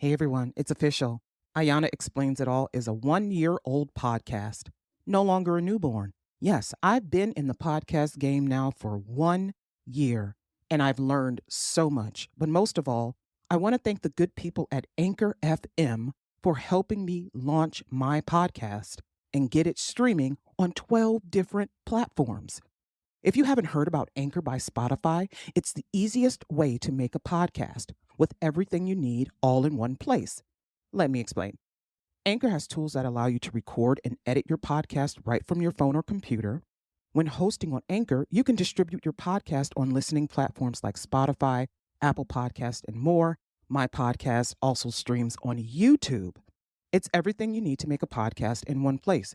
Hey everyone, it's official. Ayana Explains It All is a 1-year-old podcast, no longer a newborn. Yes, I've been in the podcast game now for 1 year, and I've learned so much. But most of all, I want to thank the good people at Anchor FM for helping me launch my podcast and get it streaming on 12 different platforms. If you haven't heard about Anchor by Spotify, it's the easiest way to make a podcast with everything you need all in one place. Let me explain. Anchor has tools that allow you to record and edit your podcast right from your phone or computer. When hosting on Anchor, you can distribute your podcast on listening platforms like Spotify, Apple Podcasts, and more. My podcast also streams on YouTube. It's everything you need to make a podcast in one place.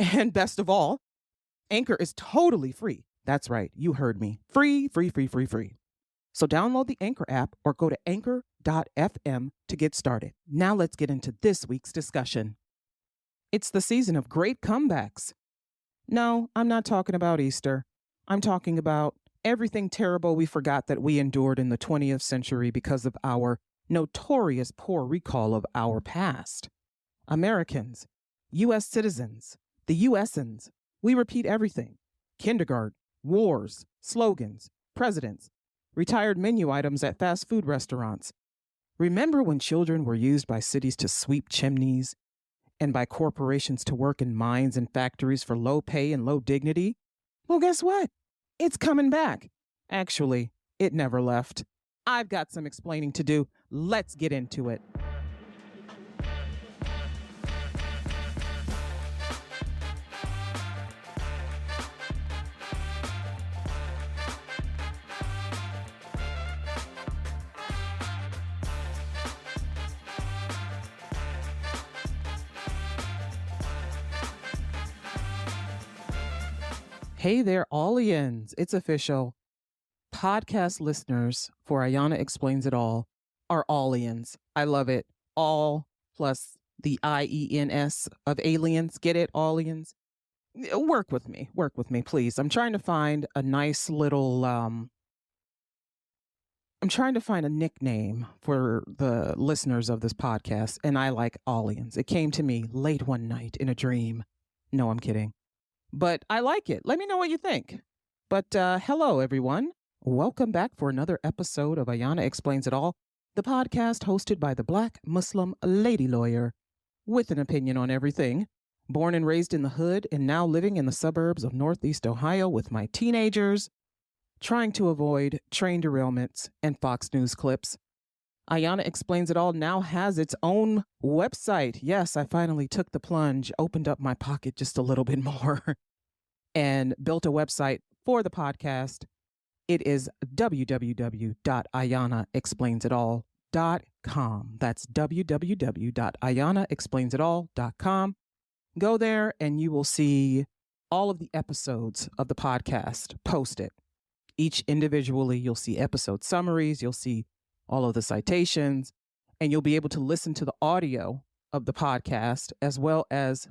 And best of all, Anchor is totally free. That's right, you heard me. Free. So download the Anchor app or go to anchor.fm to get started. Now let's get into this week's discussion. It's the season of great comebacks. No, I'm not talking about Easter. I'm talking about everything terrible we forgot that we endured in the 20th century because of our notorious poor recall of our past. Americans, U.S. citizens, the U.S.'ns, we repeat everything. Kindergarten, wars, slogans, presidents, retired menu items at fast food restaurants. Remember when children were used by cities to sweep chimneys and by corporations to work in mines and factories for low pay and low dignity? Well, guess what? It's coming back. Actually, it never left. I've got some explaining to do. Let's get into it. Hey there, Allians. It's official. Podcast listeners for Ayana Explains It All are Allians. I love it. All plus the IENS of aliens. Get it, Allians? Work with me, please. I'm trying to find a nice little, I'm trying to find a nickname for the listeners of this podcast, and I like Allians. It came to me late one night in a dream. No, I'm kidding. But I like it. Let me know what you think. But hello, everyone. Welcome back for another episode of Ayana Explains It All, the podcast hosted by the Black Muslim lady lawyer with an opinion on everything. Born and raised in the hood and now living in the suburbs of Northeast Ohio with my teenagers, trying to avoid train derailments and Fox News clips. Ayana Explains It All now has its own website. Yes, I finally took the plunge, opened up my pocket just a little bit more, and built a website for the podcast. It is www.ayanaexplainsitall.com. That's www.ayanaexplainsitall.com. Go there and you will see all of the episodes of the podcast posted. Each individually, you'll see episode summaries, you'll see all of the citations, and you'll be able to listen to the audio of the podcast, as well as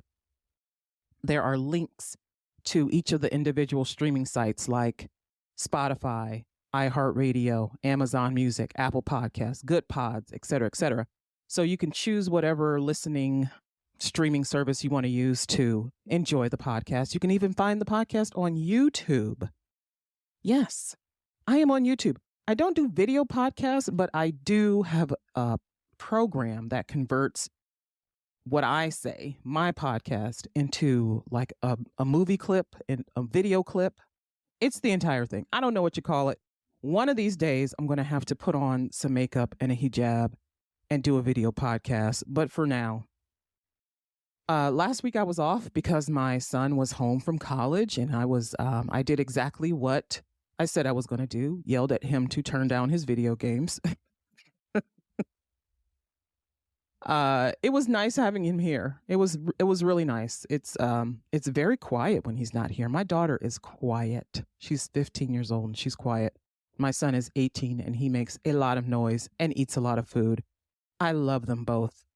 there are links to each of the individual streaming sites like Spotify, iHeartRadio, Amazon Music, Apple Podcasts, Good Pods, et cetera, et cetera. So you can choose whatever listening streaming service you want to use to enjoy the podcast. You can even find the podcast on YouTube. Yes, I am on YouTube. I don't do video podcasts, but I do have a program that converts what I say, my podcast, into like a movie clip and a video clip. It's the entire thing. I don't know what you call it. One of these days, I'm going to have to put on some makeup and a hijab and do a video podcast. But for now, last week I was off because my son was home from college, and I did exactly what I said I was going to do, yelled at him to turn down his video games. It was nice having him here. It was really nice. It's very quiet when he's not here. My daughter is quiet. She's 15 years old and she's quiet. My son is 18 and he makes a lot of noise and eats a lot of food. I love them both.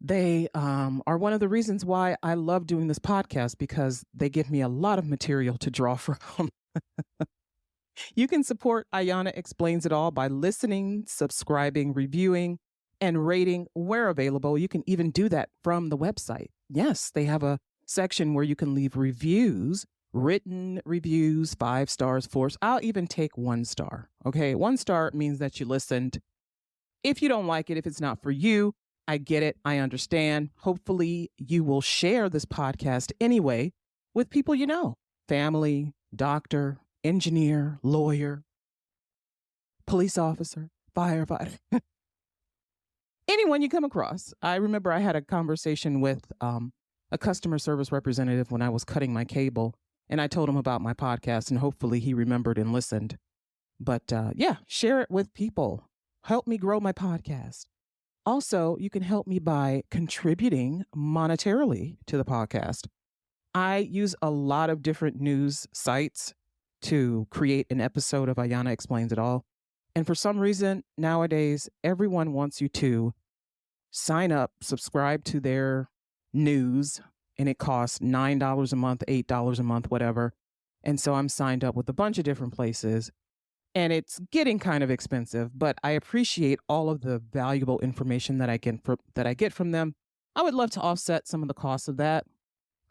They are one of the reasons why I love doing this podcast, because they give me a lot of material to draw from. You can support Ayana Explains It All by listening, subscribing, reviewing, and rating where available. You can even do that from the website. Yes, they have a section where you can leave reviews, written reviews, 5 stars, 4. I'll even take 1 star. Okay. 1 star means that you listened. If you don't like it, if it's not for you, I get it. I understand. Hopefully you will share this podcast anyway with people you know, family, doctor, engineer, lawyer, police officer, firefighter, anyone you come across. I remember I had a conversation with a customer service representative when I was cutting my cable, and I told him about my podcast, and hopefully he remembered and listened. But yeah, share it with people. Help me grow my podcast. Also, you can help me by contributing monetarily to the podcast. I use a lot of different news sites to create an episode of Ayana Explains It All. And for some reason, nowadays, everyone wants you to sign up, subscribe to their news, and it costs $9 a month, $8 a month, whatever. And so I'm signed up with a bunch of different places. And it's getting kind of expensive, but I appreciate all of the valuable information that I get from them. I would love to offset some of the costs of that.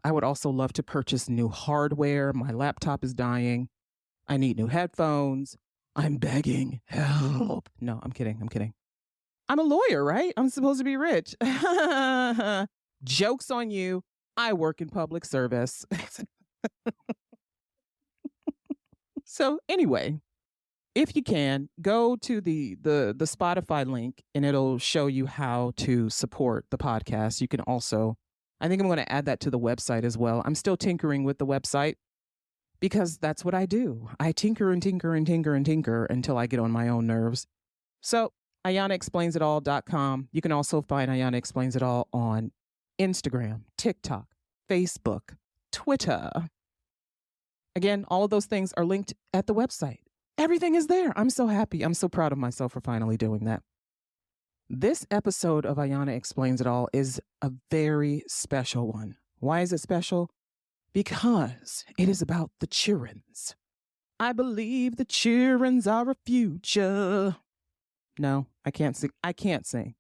I would also love to purchase new hardware. My laptop is dying. I need new headphones. I'm begging help. No, I'm kidding. I'm a lawyer, right? I'm supposed to be rich. Joke's on you. I work in public service. So anyway, if you can, go to the Spotify link and it'll show you how to support the podcast. You can also, I think I'm going to add that to the website as well. I'm still tinkering with the website because that's what I do. I tinker until I get on my own nerves. So AyanaExplainsItAll.com. You can also find Ayana Explains It All on Instagram, TikTok, Facebook, Twitter. Again, all of those things are linked at the website. Everything is there. I'm so happy. I'm so proud of myself for finally doing that. This episode of Ayana Explains It All is a very special one. Why is it special? Because it is about the childrens. I believe the childrens are a future. No, I can't sing. I can't sing.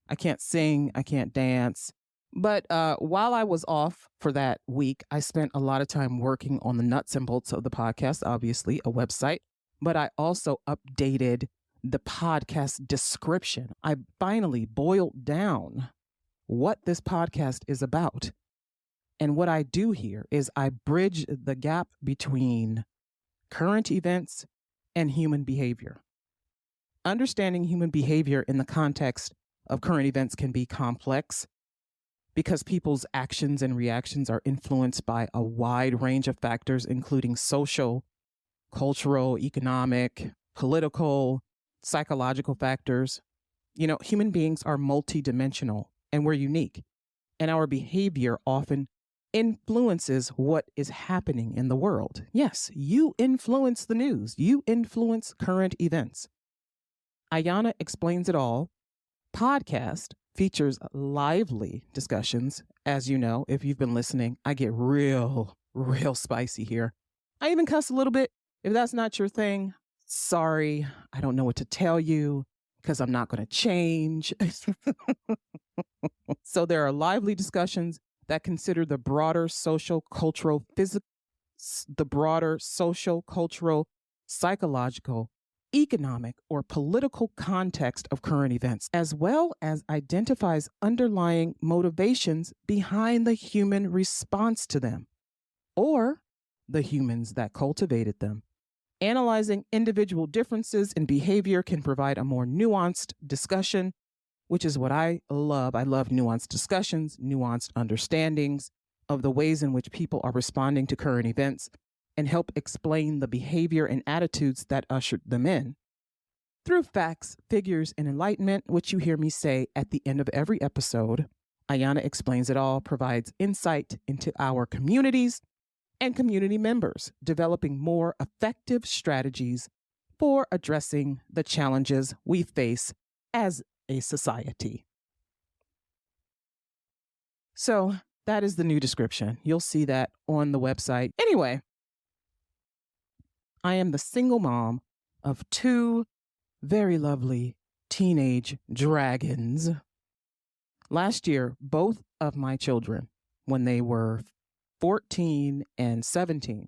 I can't dance. But while I was off for that week, I spent a lot of time working on the nuts and bolts of the podcast, obviously a website, but I also updated the podcast description. I finally boiled down what this podcast is about. And what I do here is I bridge the gap between current events and human behavior. Understanding human behavior in the context of current events can be complex because people's actions and reactions are influenced by a wide range of factors, including social, cultural, economic, political, psychological factors. You know, human beings are multidimensional and we're unique. And our behavior often influences what is happening in the world. Yes, you influence the news. You influence current events. Ayana Explains It All podcast features lively discussions. As you know, if you've been listening, I get real spicy here. I even cuss a little bit. If that's not your thing, sorry. I don't know what to tell you because I'm not going to change. So there are lively discussions that consider the broader social, cultural, psychological, economic, or political context of current events, as well as identifies underlying motivations behind the human response to them, or the humans that cultivated them. Analyzing individual differences in behavior can provide a more nuanced discussion, which is what I love. I love nuanced discussions, nuanced understandings of the ways in which people are responding to current events, and help explain the behavior and attitudes that ushered them in. Through facts, figures, and enlightenment, which you hear me say at the end of every episode, Ayana Explains It All provides insight into our communities and community members, developing more effective strategies for addressing the challenges we face as a society. So that is the new description. You'll see that on the website. Anyway, I am the single mom of 2 very lovely teenage dragons. Last year, both of my children, when they were 14 and 17,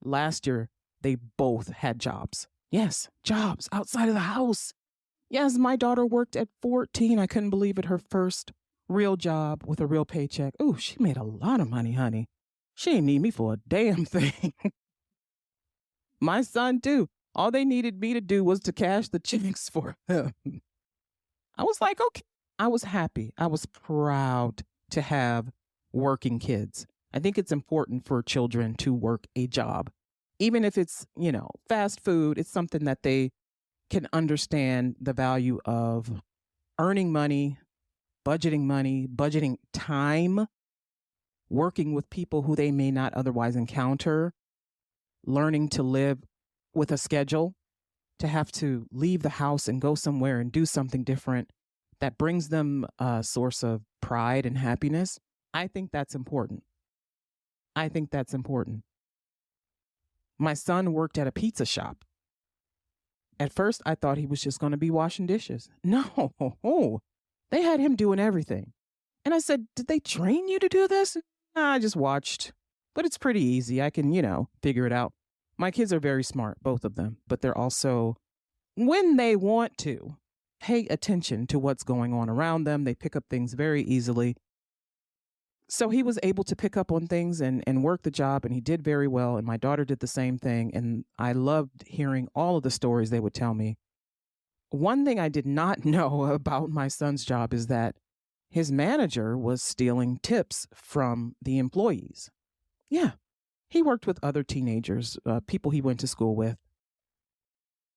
last year, they both had jobs. Yes, jobs outside of the house. Yes, my daughter worked at 14. I couldn't believe it. Her first real job with a real paycheck. Ooh, she made a lot of money, honey. She didn't need me for a damn thing. My son, too. All they needed me to do was to cash the checks for him. I was like, okay. I was happy. I was proud to have working kids. I think it's important for children to work a job. Even if it's, fast food, it's something that they can understand the value of earning money, budgeting time, working with people who they may not otherwise encounter, learning to live with a schedule, to have to leave the house and go somewhere and do something different that brings them a source of pride and happiness. I think that's important. My son worked at a pizza shop. At first, I thought he was just going to be washing dishes. No, they had him doing everything. And I said, did they train you to do this? Nah, I just watched. But it's pretty easy. I can, figure it out. My kids are very smart, both of them. But they're also, when they want to, pay attention to what's going on around them. They pick up things very easily. So he was able to pick up on things and work the job, and he did very well. And my daughter did the same thing. And I loved hearing all of the stories they would tell me. One thing I did not know about my son's job is that his manager was stealing tips from the employees. Yeah, he worked with other teenagers, people he went to school with.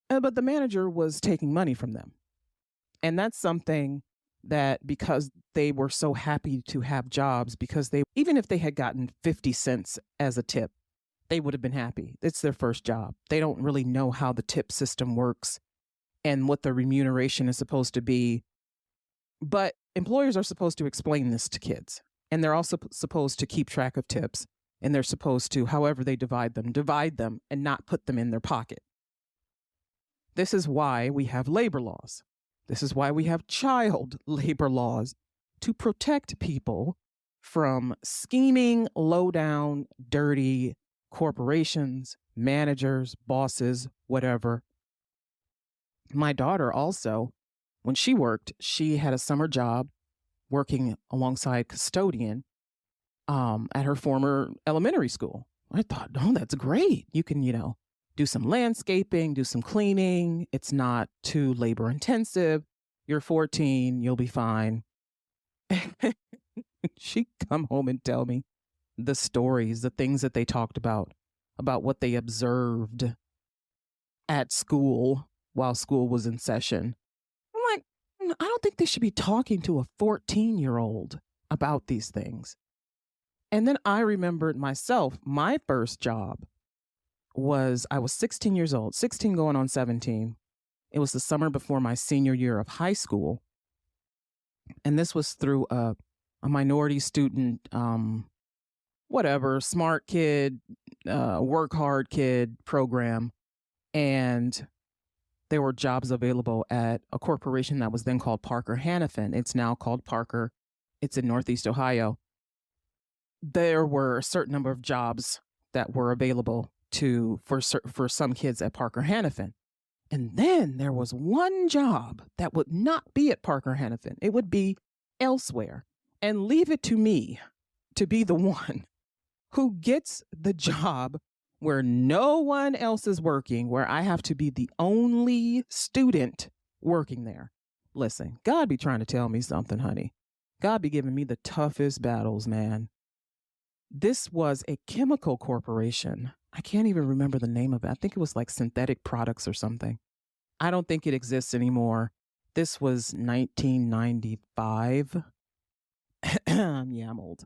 But the manager was taking money from them. And that's something that, because they were so happy to have jobs, because even if they had gotten 50 cents as a tip, they would have been happy. It's their first job. They don't really know how the tip system works and what the remuneration is supposed to be. But employers are supposed to explain this to kids. And they're also supposed to keep track of tips. And they're supposed to, however they divide them and not put them in their pocket. This is why we have labor laws. This is why we have child labor laws, to protect people from scheming, low-down, dirty corporations, managers, bosses, whatever. My daughter also, when she worked, she had a summer job working alongside custodian at her former elementary school. I thought, oh, that's great. You can, do some landscaping, do some cleaning. It's not too labor intensive. You're 14, you'll be fine. She'd come home and tell me the stories, the things that they talked about what they observed at school while school was in session. I'm like, I don't think they should be talking to a 14-year-old about these things. And then I remembered myself, my first job I was 16 years old, 16 going on 17. It was the summer before my senior year of high school. And this was through a minority student, smart kid, work hard kid program. And there were jobs available at a corporation that was then called Parker Hannifin. It's now called Parker. It's in Northeast Ohio. There were a certain number of jobs that were available for some kids at Parker Hannifin. And then there was one job that would not be at Parker Hannifin. It would be elsewhere. And leave it to me to be the one who gets the job where no one else is working, where I have to be the only student working there. Listen, God be trying to tell me something, honey. God be giving me the toughest battles, man. This was a chemical corporation. I can't even remember the name of it. I think it was like Synthetic Products or something. I don't think it exists anymore. This was 1995. Yeah, I'm old.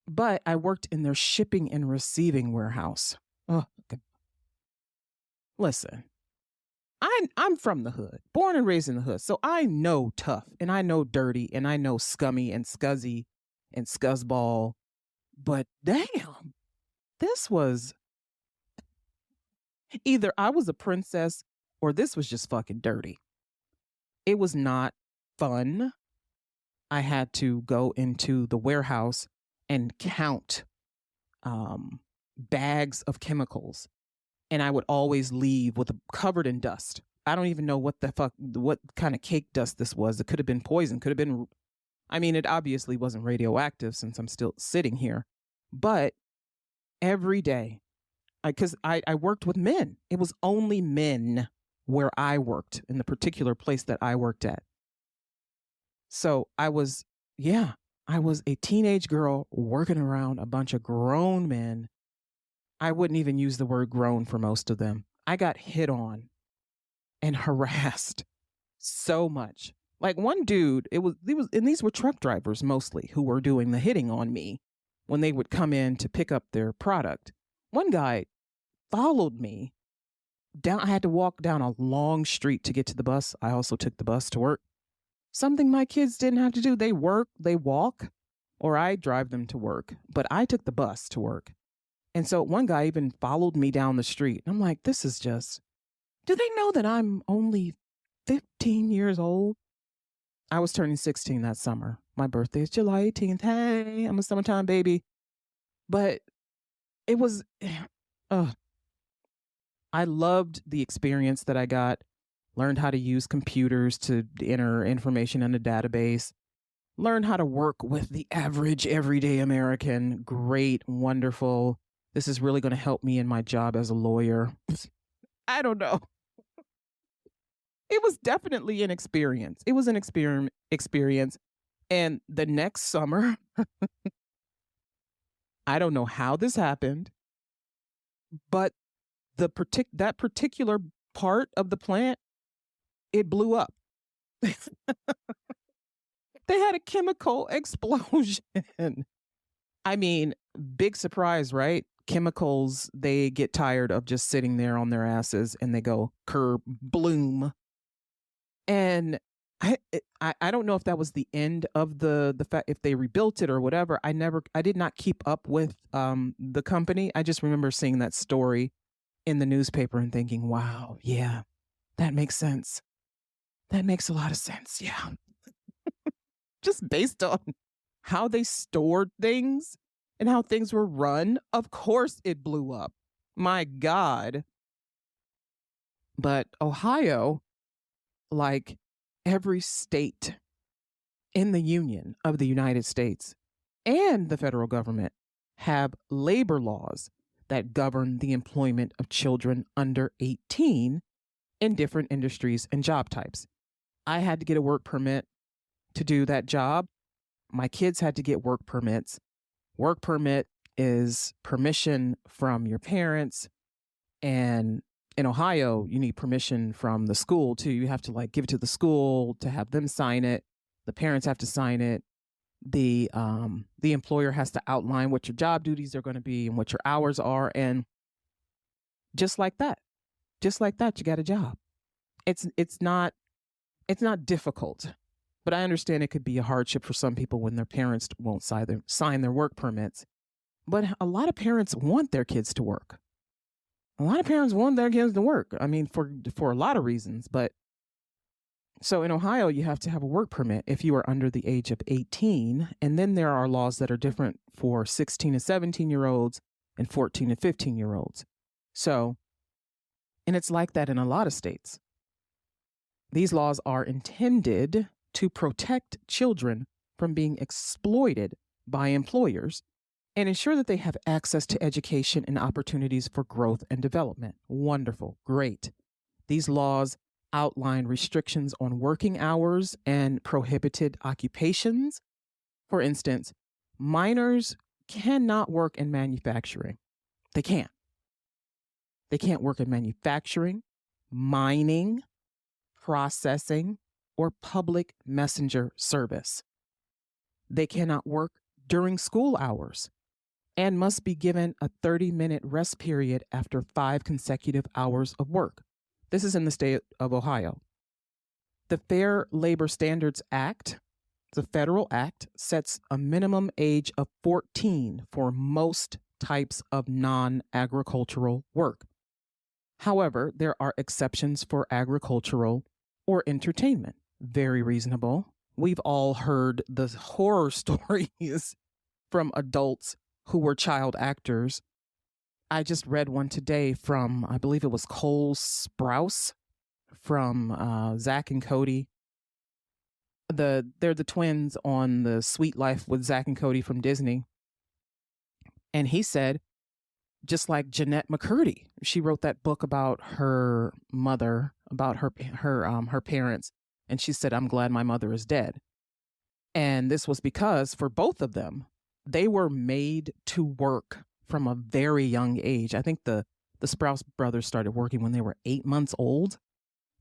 But I worked in their shipping and receiving warehouse. Oh, okay. Listen, I'm from the hood, born and raised in the hood. So I know tough and I know dirty and I know scummy and scuzzy and scuzzball. But damn, this was either I was a princess or this was just fucking dirty. It was not fun. I had to go into the warehouse and count bags of chemicals, and I would always leave with covered in dust. I don't even know what kind of cake dust this was. It could have been poison, could have been, I mean, it obviously wasn't radioactive since I'm still sitting here. But every day, because I worked with men, it was only men where I worked in the particular place that I worked at. So I was a teenage girl working around a bunch of grown men. I wouldn't even use the word grown for most of them. I got hit on and harassed so much. Like one dude, and these were truck drivers mostly who were doing the hitting on me when they would come in to pick up their product. One guy followed me down. I had to walk down a long street to get to the bus. I also took the bus to work. Something my kids didn't have to do. They walk, or I drive them to work. But I took the bus to work. And so one guy even followed me down the street. I'm like, this is just, do they know that I'm only 15 years old? I was turning 16 that summer. My birthday is July 18th. Hey, I'm a summertime baby. But it was, I loved the experience that I got. Learned how to use computers to enter information in a database. Learned how to work with the average everyday American. Great, wonderful. This is really going to help me in my job as a lawyer. I don't know. It was definitely an experience. It was an experience. And the next summer, I don't know how this happened, but that particular part of the plant, it blew up. They had a chemical explosion. I mean, big surprise, right? Chemicals, they get tired of just sitting there on their asses and they go curb bloom. And I don't know if that was the end of the fact, if they rebuilt it or whatever. I did not keep up with the company. I just remember seeing that story in the newspaper and thinking, wow, yeah, that makes sense. That makes a lot of sense. Yeah. Just based on how they stored things and how things were run. Of course it blew up. My God. But Ohio, like every state in the Union of the United States and the federal government, have labor laws that govern the employment of children under 18 in different industries and job types. I had to get a work permit to do that job. My kids had to get work permits. Work permit is permission from your parents. And in Ohio, you need permission from the school too. You have to give it to the school to have them sign it. The parents have to sign it. The employer has to outline what your job duties are going to be and what your hours are. And just like that, you got a job. It's not difficult, but I understand it could be a hardship for some people when their parents won't sign their work permits. But a lot of parents want their kids to work. A lot of parents want their kids to work. I mean, for a lot of reasons. But so in Ohio, you have to have a work permit if you are under the age of 18. And then there are laws that are different for 16 and 17-year-olds and 14 and 15-year-olds. So, and it's like that in a lot of states. These laws are intended to protect children from being exploited by employers and ensure that they have access to education and opportunities for growth and development. Wonderful. Great. These laws outline restrictions on working hours and prohibited occupations. For instance, minors cannot work in manufacturing. They can't. They can't work in manufacturing, mining, processing, or public messenger service. They cannot work during school hours and must be given a 30-minute rest period after 5 consecutive hours of work. This is in the state of Ohio. The Fair Labor Standards Act, the federal act, sets a minimum age of 14 for most types of non-agricultural work. However, there are exceptions for agricultural or entertainment. very reasonable. We've all heard the horror stories from adults who were child actors. I just read one today from, I believe it was Cole Sprouse from Zach and Cody. They're the twins on the Sweet Life with Zach and Cody from Disney. And he said, just like Jeanette McCurdy, she wrote that book about her mother, about her parents, and she said, "I'm glad my mother is dead." And this was because for both of them, they were made to work from a very young age. I think the Sprouse brothers started working when they were 8 months old.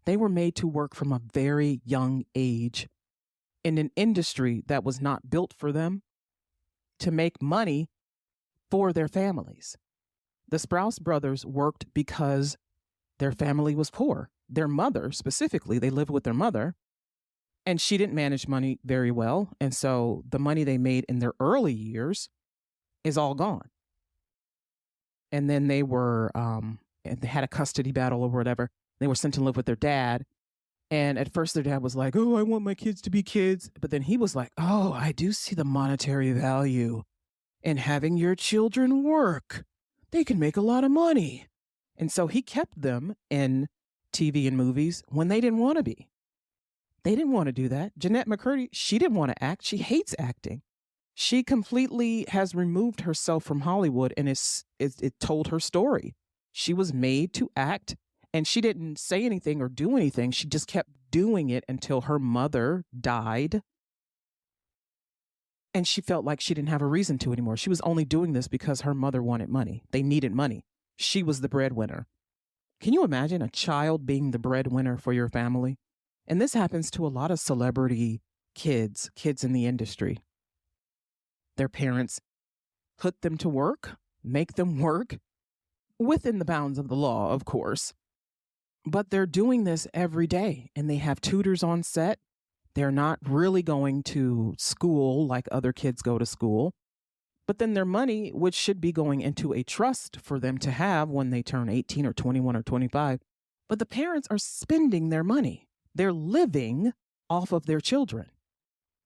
They were made to work from a very young age in an industry that was not built for them to make money for their families. The Sprouse brothers worked because their family was poor. Their mother, specifically, they lived with their mother, and she didn't manage money very well. And so the money they made in their early years is all gone. And then they had a custody battle or whatever. They were sent to live with their dad. And at first their dad was like, "Oh, I want my kids to be kids." But then he was like, "Oh, I do see the monetary value in having your children work. They can make a lot of money." And so he kept them in TV and movies when they didn't want to be. They didn't want to do that. Jeanette McCurdy, she didn't want to act. She hates acting. She completely has removed herself from Hollywood, and it told her story. She was made to act, and she didn't say anything or do anything. She just kept doing it until her mother died. And she felt like she didn't have a reason to anymore. She was only doing this because her mother wanted money. They needed money. She was the breadwinner. Can you imagine a child being the breadwinner for your family? And this happens to a lot of celebrity kids in the industry. Their parents put them to work, make them work, within the bounds of the law, of course. But they're doing this every day, and they have tutors on set. They're not really going to school like other kids go to school. But then their money, which should be going into a trust for them to have when they turn 18 or 21 or 25, but the parents are spending their money. They're living off of their children.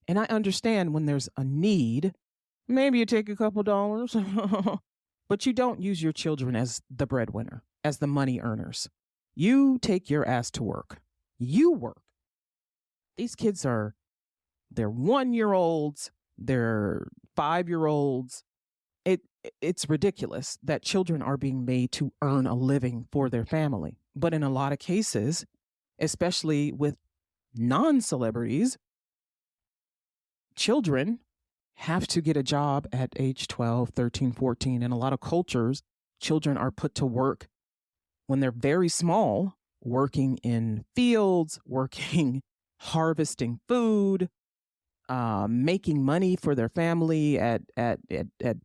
And I understand when there's a need, maybe you take a couple dollars, but you don't use your children as the breadwinner, as the money earners. You take your ass to work. You work. These kids they're 1-year-olds, they're 5-year-olds. It's ridiculous that children are being made to earn a living for their family. But in a lot of cases, especially with non-celebrities, children have to get a job at age 12, 13, 14. In a lot of cultures, children are put to work when they're very small, working in fields, harvesting food, making money for their family at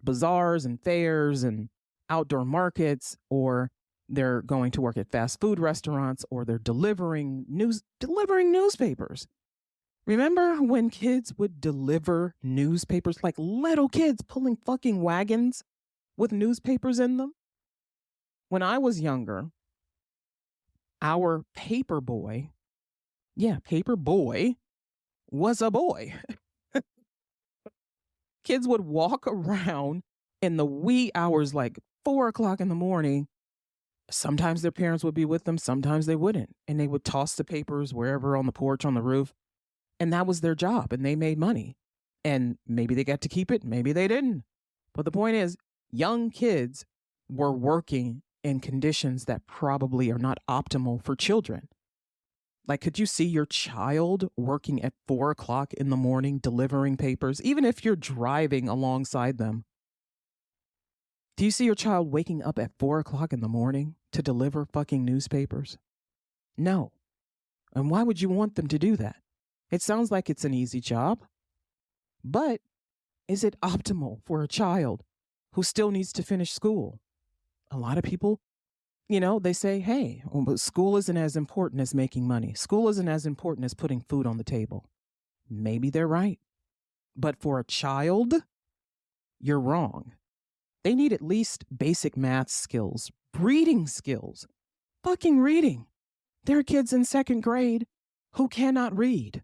bazaars and fairs and outdoor markets, or they're going to work at fast food restaurants, or they're delivering newspapers. Remember when kids would deliver newspapers, like little kids pulling fucking wagons with newspapers in them? When I was younger, our paper boy was a boy. Kids would walk around in the wee hours, like 4 o'clock in the morning. Sometimes their parents would be with them, sometimes they wouldn't. And they would toss the papers wherever, on the porch, on the roof. And that was their job, and they made money. And maybe they got to keep it, maybe they didn't. But the point is, young kids were working in conditions that probably are not optimal for children. Like, could you see your child working at 4 o'clock in the morning delivering papers, even if you're driving alongside them? Do you see your child waking up at 4 o'clock in the morning to deliver fucking newspapers? No. And why would you want them to do that? It sounds like it's an easy job, but is it optimal for a child who still needs to finish school? A lot of people, they say, hey, well, school isn't as important as making money. School isn't as important as putting food on the table. Maybe they're right. But for a child, you're wrong. They need at least basic math skills, reading skills, fucking reading. There are kids in 2nd grade who cannot read.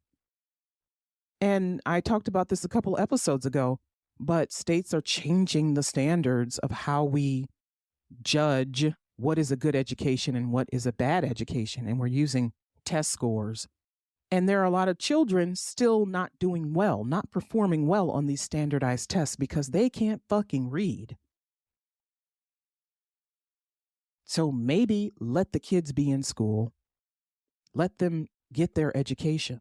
And I talked about this a couple episodes ago, but states are changing the standards of how we judge what is a good education and what is a bad education. And we're using test scores. And there are a lot of children still not doing well, not performing well on these standardized tests because they can't fucking read. So maybe let the kids be in school, let them get their education.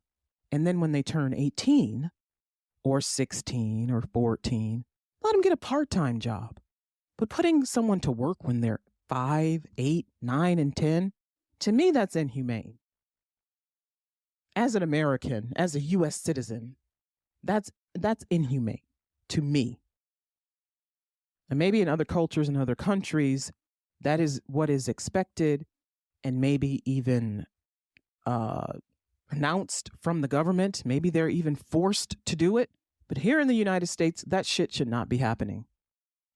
And then when they turn 18 or 16 or 14, let them get a part-time job. But putting someone to work when they're 5, 8, 9, and 10, to me, that's inhumane. As an American, as a U.S. citizen, that's inhumane to me. And maybe in other cultures and other countries, that is what is expected and maybe even announced from the government. Maybe they're even forced to do it. But here in the United States, that shit should not be happening.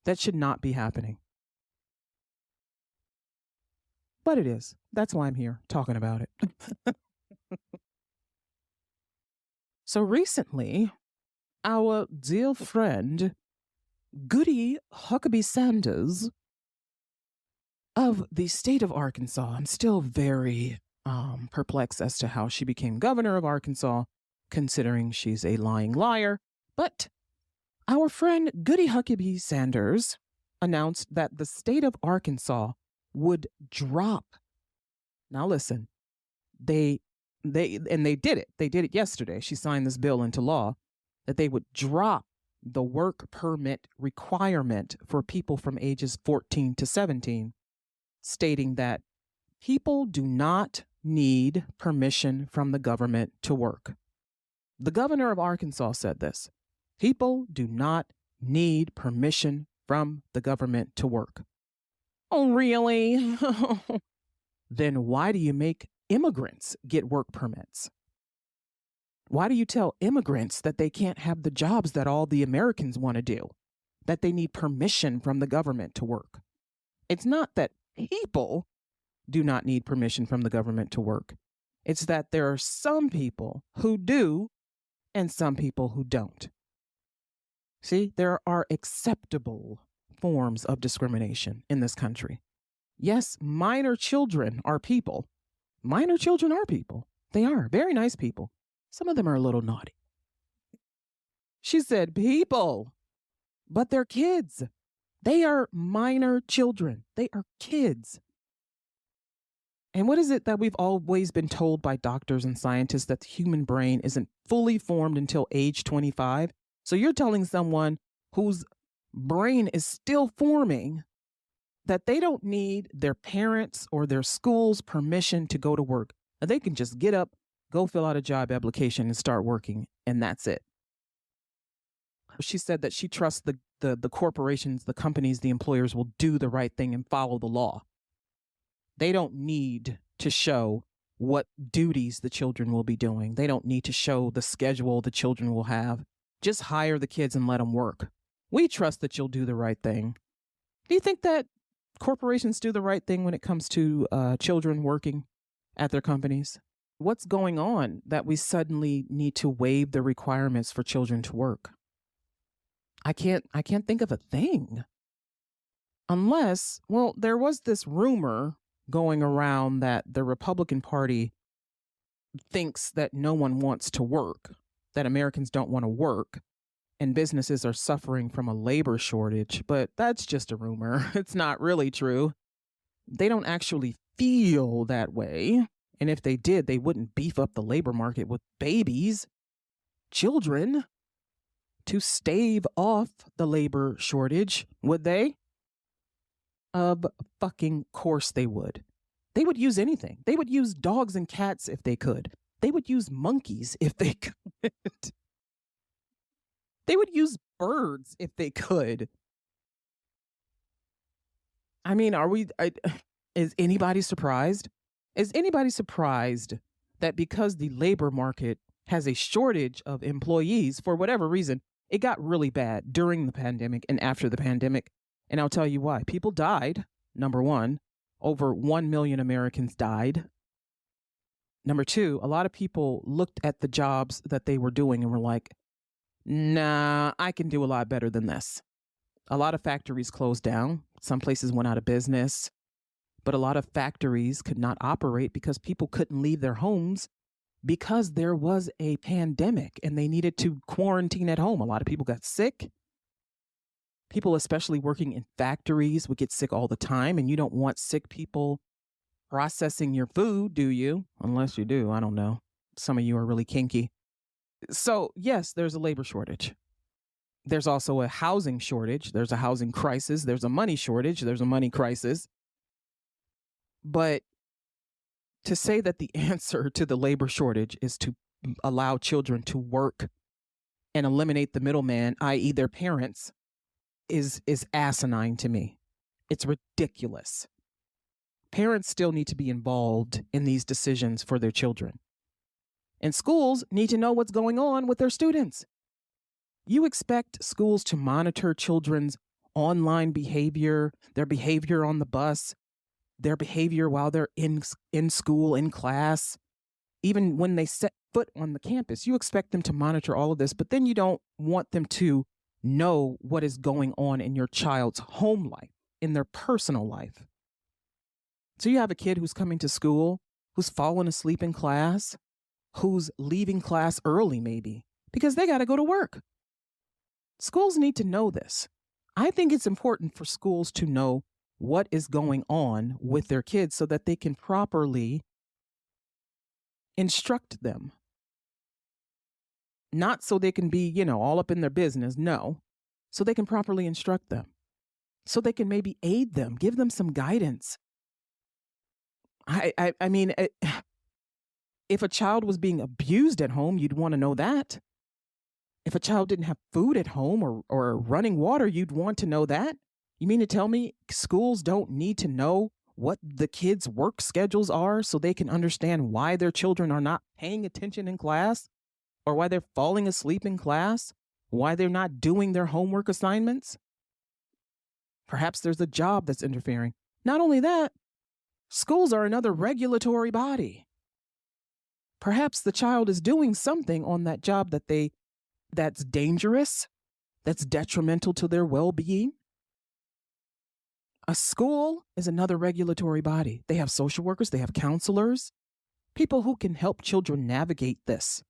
That should not be happening. But it is. That's why I'm here talking about it. So recently, our dear friend, Goody Huckabee Sanders of the state of Arkansas, I'm still very perplexed as to how she became governor of Arkansas, considering she's a lying liar. But our friend Goody Huckabee Sanders announced that the state of Arkansas would drop. Now listen, they did it. They did it yesterday. She signed this bill into law that they would drop the work permit requirement for people from ages 14 to 17, stating that people do not need permission from the government to work. The governor of Arkansas said this. People do not need permission from the government to work. Oh, really? Then why do you make immigrants get work permits? Why do you tell immigrants that they can't have the jobs that all the Americans want to do, that they need permission from the government to work? It's not that people do not need permission from the government to work. It's that there are some people who do and some people who don't. See, there are acceptable forms of discrimination in this country. Yes, minor children are people. Minor children are people. They are very nice people. Some of them are a little naughty. She said people, but they're kids. They are minor children. They are kids. And what is it that we've always been told by doctors and scientists, that the human brain isn't fully formed until age 25? So you're telling someone whose brain is still forming that they don't need their parents or their school's permission to go to work. They can just get up, go fill out a job application and start working, and that's it. She said that she trusts the corporations, the companies, the employers will do the right thing and follow the law. They don't need to show what duties the children will be doing. They don't need to show the schedule the children will have. Just hire the kids and let them work. We trust that you'll do the right thing. Do you think that corporations do the right thing when it comes to children working at their companies? What's going on that we suddenly need to waive the requirements for children to work? I can't think of a thing. Unless, well, there was this rumor going around that the Republican Party thinks that no one wants to work, that Americans don't want to work, and businesses are suffering from a labor shortage. But that's just a rumor. It's not really true. They don't actually feel that way. And if they did, they wouldn't beef up the labor market with babies, children, to stave off the labor shortage, would they? Of fucking course they would. They would use anything. They would use dogs and cats if they could. They would use monkeys if they could. They would use birds if they could. I mean, is anybody surprised? Is anybody surprised that because the labor market has a shortage of employees, for whatever reason, it got really bad during the pandemic and after the pandemic? And I'll tell you why. People died, number one. Over 1 million Americans died. Number two, a lot of people looked at the jobs that they were doing and were like, nah, I can do a lot better than this. A lot of factories closed down. Some places went out of business, but a lot of factories could not operate because people couldn't leave their homes because there was a pandemic and they needed to quarantine at home. A lot of people got sick. People, especially working in factories, would get sick all the time, and you don't want sick people processing your food, do you? Unless you do, I don't know. Some of you are really kinky. So, yes, there's a labor shortage. There's also a housing shortage. There's a housing crisis. There's a money shortage. There's a money crisis. But to say that the answer to the labor shortage is to allow children to work and eliminate the middleman, i.e. their parents, is asinine to me. It's ridiculous. Parents still need to be involved in these decisions for their children. And schools need to know what's going on with their students. You expect schools to monitor children's online behavior, their behavior on the bus, their behavior while they're in school, in class, even when they set foot on the campus. You expect them to monitor all of this, but then you don't want them to know what is going on in your child's home life, in their personal life. So you have a kid who's coming to school, who's fallen asleep in class, who's leaving class early maybe, because they got to go to work. Schools need to know this. I think it's important for schools to know what is going on with their kids so that they can properly instruct them. Not so they can be, all up in their business. No. So they can properly instruct them. So they can maybe aid them, give them some guidance. I mean, if a child was being abused at home, you'd want to know that. If a child didn't have food at home or running water, you'd want to know that. You mean to tell me schools don't need to know what the kids' work schedules are so they can understand why their children are not paying attention in class, or why they're falling asleep in class, why they're not doing their homework assignments? Perhaps there's a job that's interfering. Not only that, schools are another regulatory body. Perhaps the child is doing something on that job that's dangerous, that's detrimental to their well-being. A school is another regulatory body. They have social workers, they have counselors, people who can help children navigate this,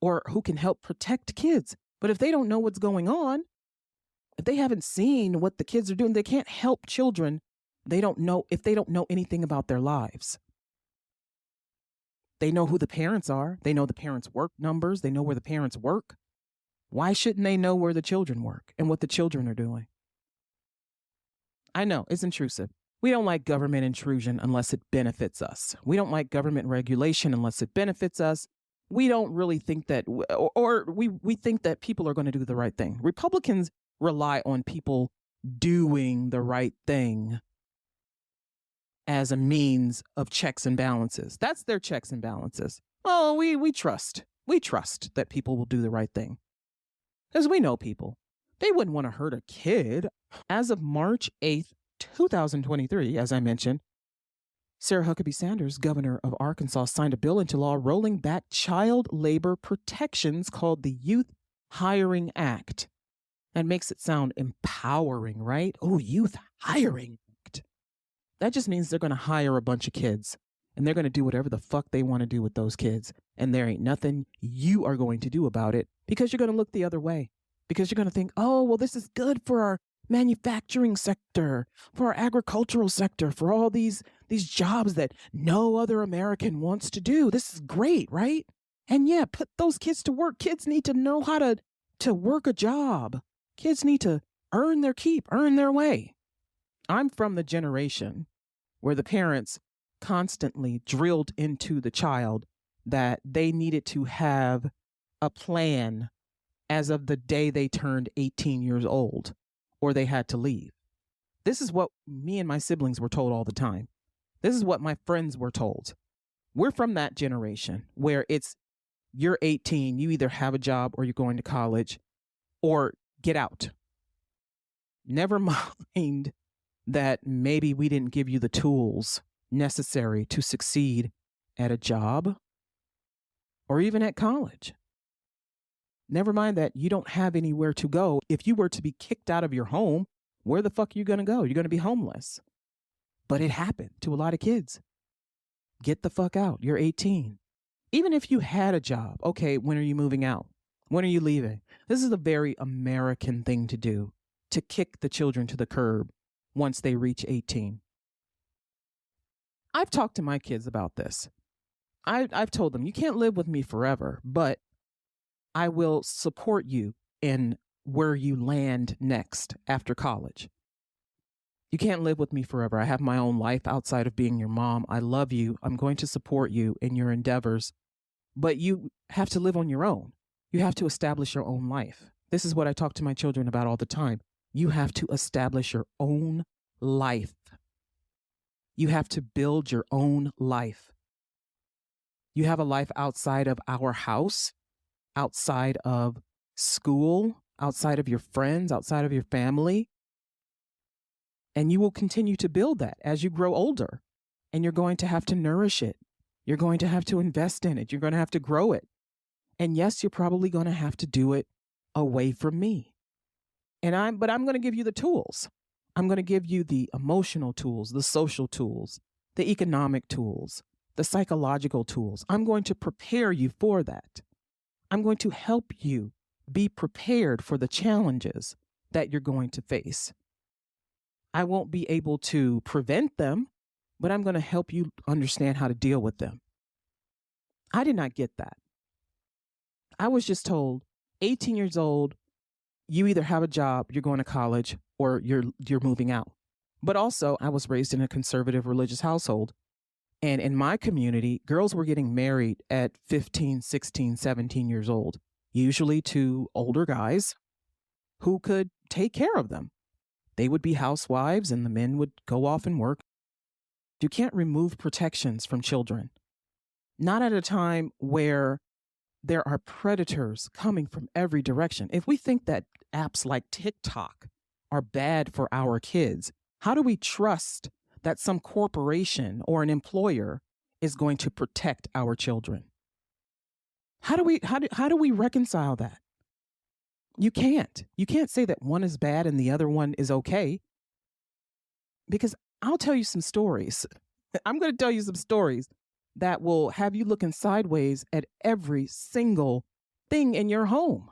or who can help protect kids. But if they don't know what's going on, if they haven't seen what the kids are doing, they can't help children. They don't know if they don't know anything about their lives. They know who the parents are. They know the parents' work numbers. They know where the parents work. Why shouldn't they know where the children work and what the children are doing? I know it's intrusive. We don't like government intrusion unless it benefits us. We don't like government regulation unless it benefits us. We don't really think that, or we think that people are going to do the right thing. Republicans rely on people doing the right thing as a means of checks and balances. That's their checks and balances. Oh, we trust. We trust that people will do the right thing. Because we know people. They wouldn't want to hurt a kid. As of March 8th, 2023, as I mentioned, Sarah Huckabee Sanders, governor of Arkansas, signed a bill into law rolling back child labor protections called the Youth Hiring Act. That makes it sound empowering, right? Oh, Youth Hiring Act. That just means they're going to hire a bunch of kids and they're going to do whatever the fuck they want to do with those kids. And there ain't nothing you are going to do about it because you're going to look the other way. Because you're going to think, oh, well, this is good for our manufacturing sector, for our agricultural sector, for all these jobs that no other American wants to do. This is great, right? And yeah, put those kids to work. Kids need to know how to work a job. Kids need to earn their keep, earn their way. I'm from the generation where the parents constantly drilled into the child that they needed to have a plan as of the day they turned 18 years old or they had to leave. This is what me and my siblings were told all the time. This is what my friends were told. We're from that generation where you're 18, you either have a job or you're going to college or get out. Never mind that maybe we didn't give you the tools necessary to succeed at a job, or even at college. Never mind that you don't have anywhere to go. If you were to be kicked out of your home, where the fuck are you going to go? You're going to be homeless. But it happened to a lot of kids. Get the fuck out. You're 18. Even if you had a job, okay, when are you moving out? When are you leaving? This is a very American thing to do, to kick the children to the curb once they reach 18. I've talked to my kids about this. I've told them, you can't live with me forever, but I will support you in where you land next after college. You can't live with me forever. I have my own life outside of being your mom. I love you. I'm going to support you in your endeavors, but you have to live on your own. You have to establish your own life. This is what I talk to my children about all the time. You have to establish your own life. You have to build your own life. You have a life outside of our house, outside of school, outside of your friends, outside of your family. And you will continue to build that as you grow older. And you're going to have to nourish it. You're going to have to invest in it. You're going to have to grow it. And yes, you're probably going to have to do it away from me. But I'm going to give you the tools. I'm going to give you the emotional tools, the social tools, the economic tools, the psychological tools. I'm going to prepare you for that. I'm going to help you be prepared for the challenges that you're going to face. I won't be able to prevent them, but I'm going to help you understand how to deal with them. I did not get that. I was just told, 18 years old, you either have a job, you're going to college, or you're moving out. But also, I was raised in a conservative religious household. And in my community, girls were getting married at 15, 16, 17 years old, usually to older guys who could take care of them. They would be housewives and the men would go off and work. You can't remove protections from children. Not at a time where there are predators coming from every direction. If we think that apps like TikTok are bad for our kids, how do we trust that some corporation or an employer is going to protect our children? How do we reconcile that? You can't say that one is bad and the other one is okay. Because I'll tell you some stories. I'm going to tell you some stories that will have you looking sideways at every single thing in your home.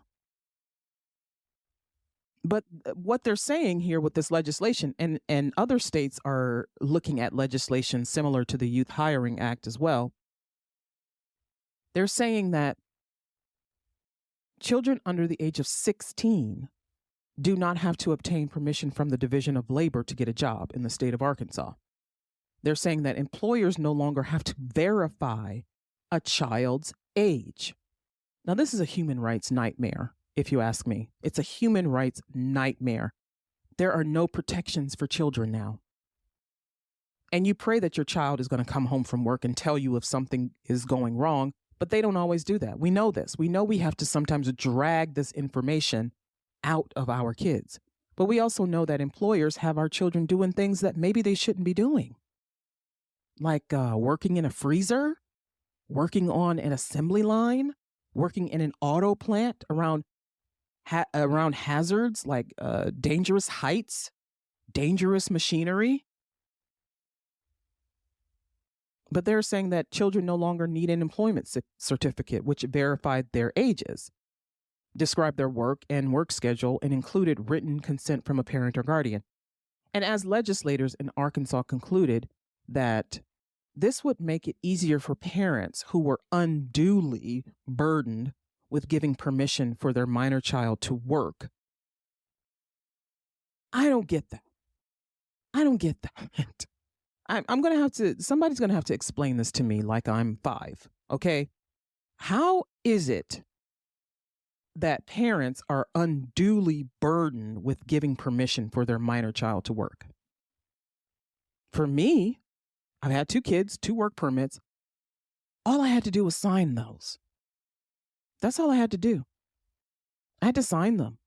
But what they're saying here with this legislation, and other states are looking at legislation similar to the Youth Hiring Act as well, they're saying that children under the age of 16 do not have to obtain permission from the Division of Labor to get a job in the state of Arkansas. They're saying that employers no longer have to verify a child's age. Now, this is a human rights nightmare, if you ask me. It's a human rights nightmare. There are no protections for children now. And you pray that your child is going to come home from work and tell you if something is going wrong, but they don't always do that. We know this. We know we have to sometimes drag this information out of our kids. But we also know that employers have our children doing things that maybe they shouldn't be doing. Like working in a freezer, working on an assembly line, working in an auto plant around hazards like dangerous heights, dangerous machinery. But they're saying that children no longer need an employment certificate, which verified their ages, described their work and work schedule, and included written consent from a parent or guardian. And as legislators in Arkansas concluded that this would make it easier for parents who were unduly burdened with giving permission for their minor child to work. I don't get that. I don't get that. I'm going to have to, somebody's going to have to explain this to me like I'm 5, okay? How is it that parents are unduly burdened with giving permission for their minor child to work? For me, I've had 2 kids, 2 work permits. All I had to do was sign those. That's all I had to do. I had to sign them.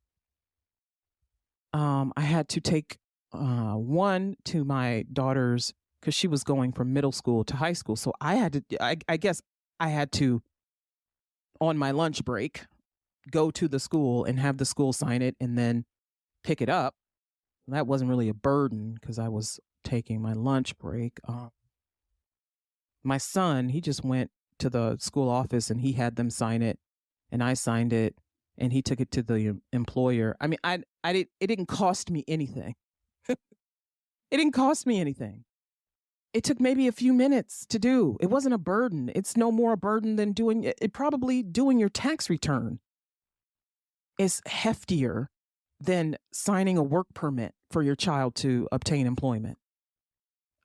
I had to take one to my daughter's because she was going from middle school to high school. So I guess I had to, on my lunch break, go to the school and have the school sign it and then pick it up. That wasn't really a burden because I was taking my lunch break. My son, he just went to the school office and he had them sign it, and I signed it, and he took it to the employer. I mean, it didn't cost me anything. It didn't cost me anything. It took maybe a few minutes to do. It wasn't a burden. It's no more a burden than probably doing your tax return. It's heftier than signing a work permit for your child to obtain employment.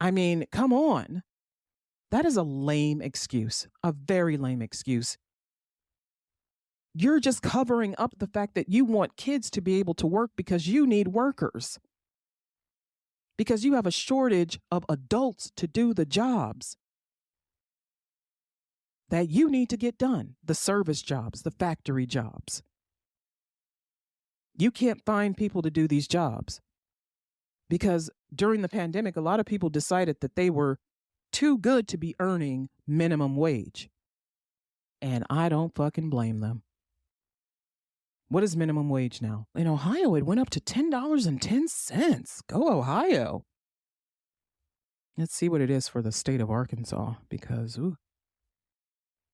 I mean, come on. That is a lame excuse, a very lame excuse. You're just covering up the fact that you want kids to be able to work because you need workers. Because you have a shortage of adults to do the jobs that you need to get done, the service jobs, the factory jobs. You can't find people to do these jobs because during the pandemic, a lot of people decided that they were too good to be earning minimum wage. And I don't fucking blame them. What is minimum wage now? In Ohio, it went up to $10.10. Go Ohio. Let's see what it is for the state of Arkansas because,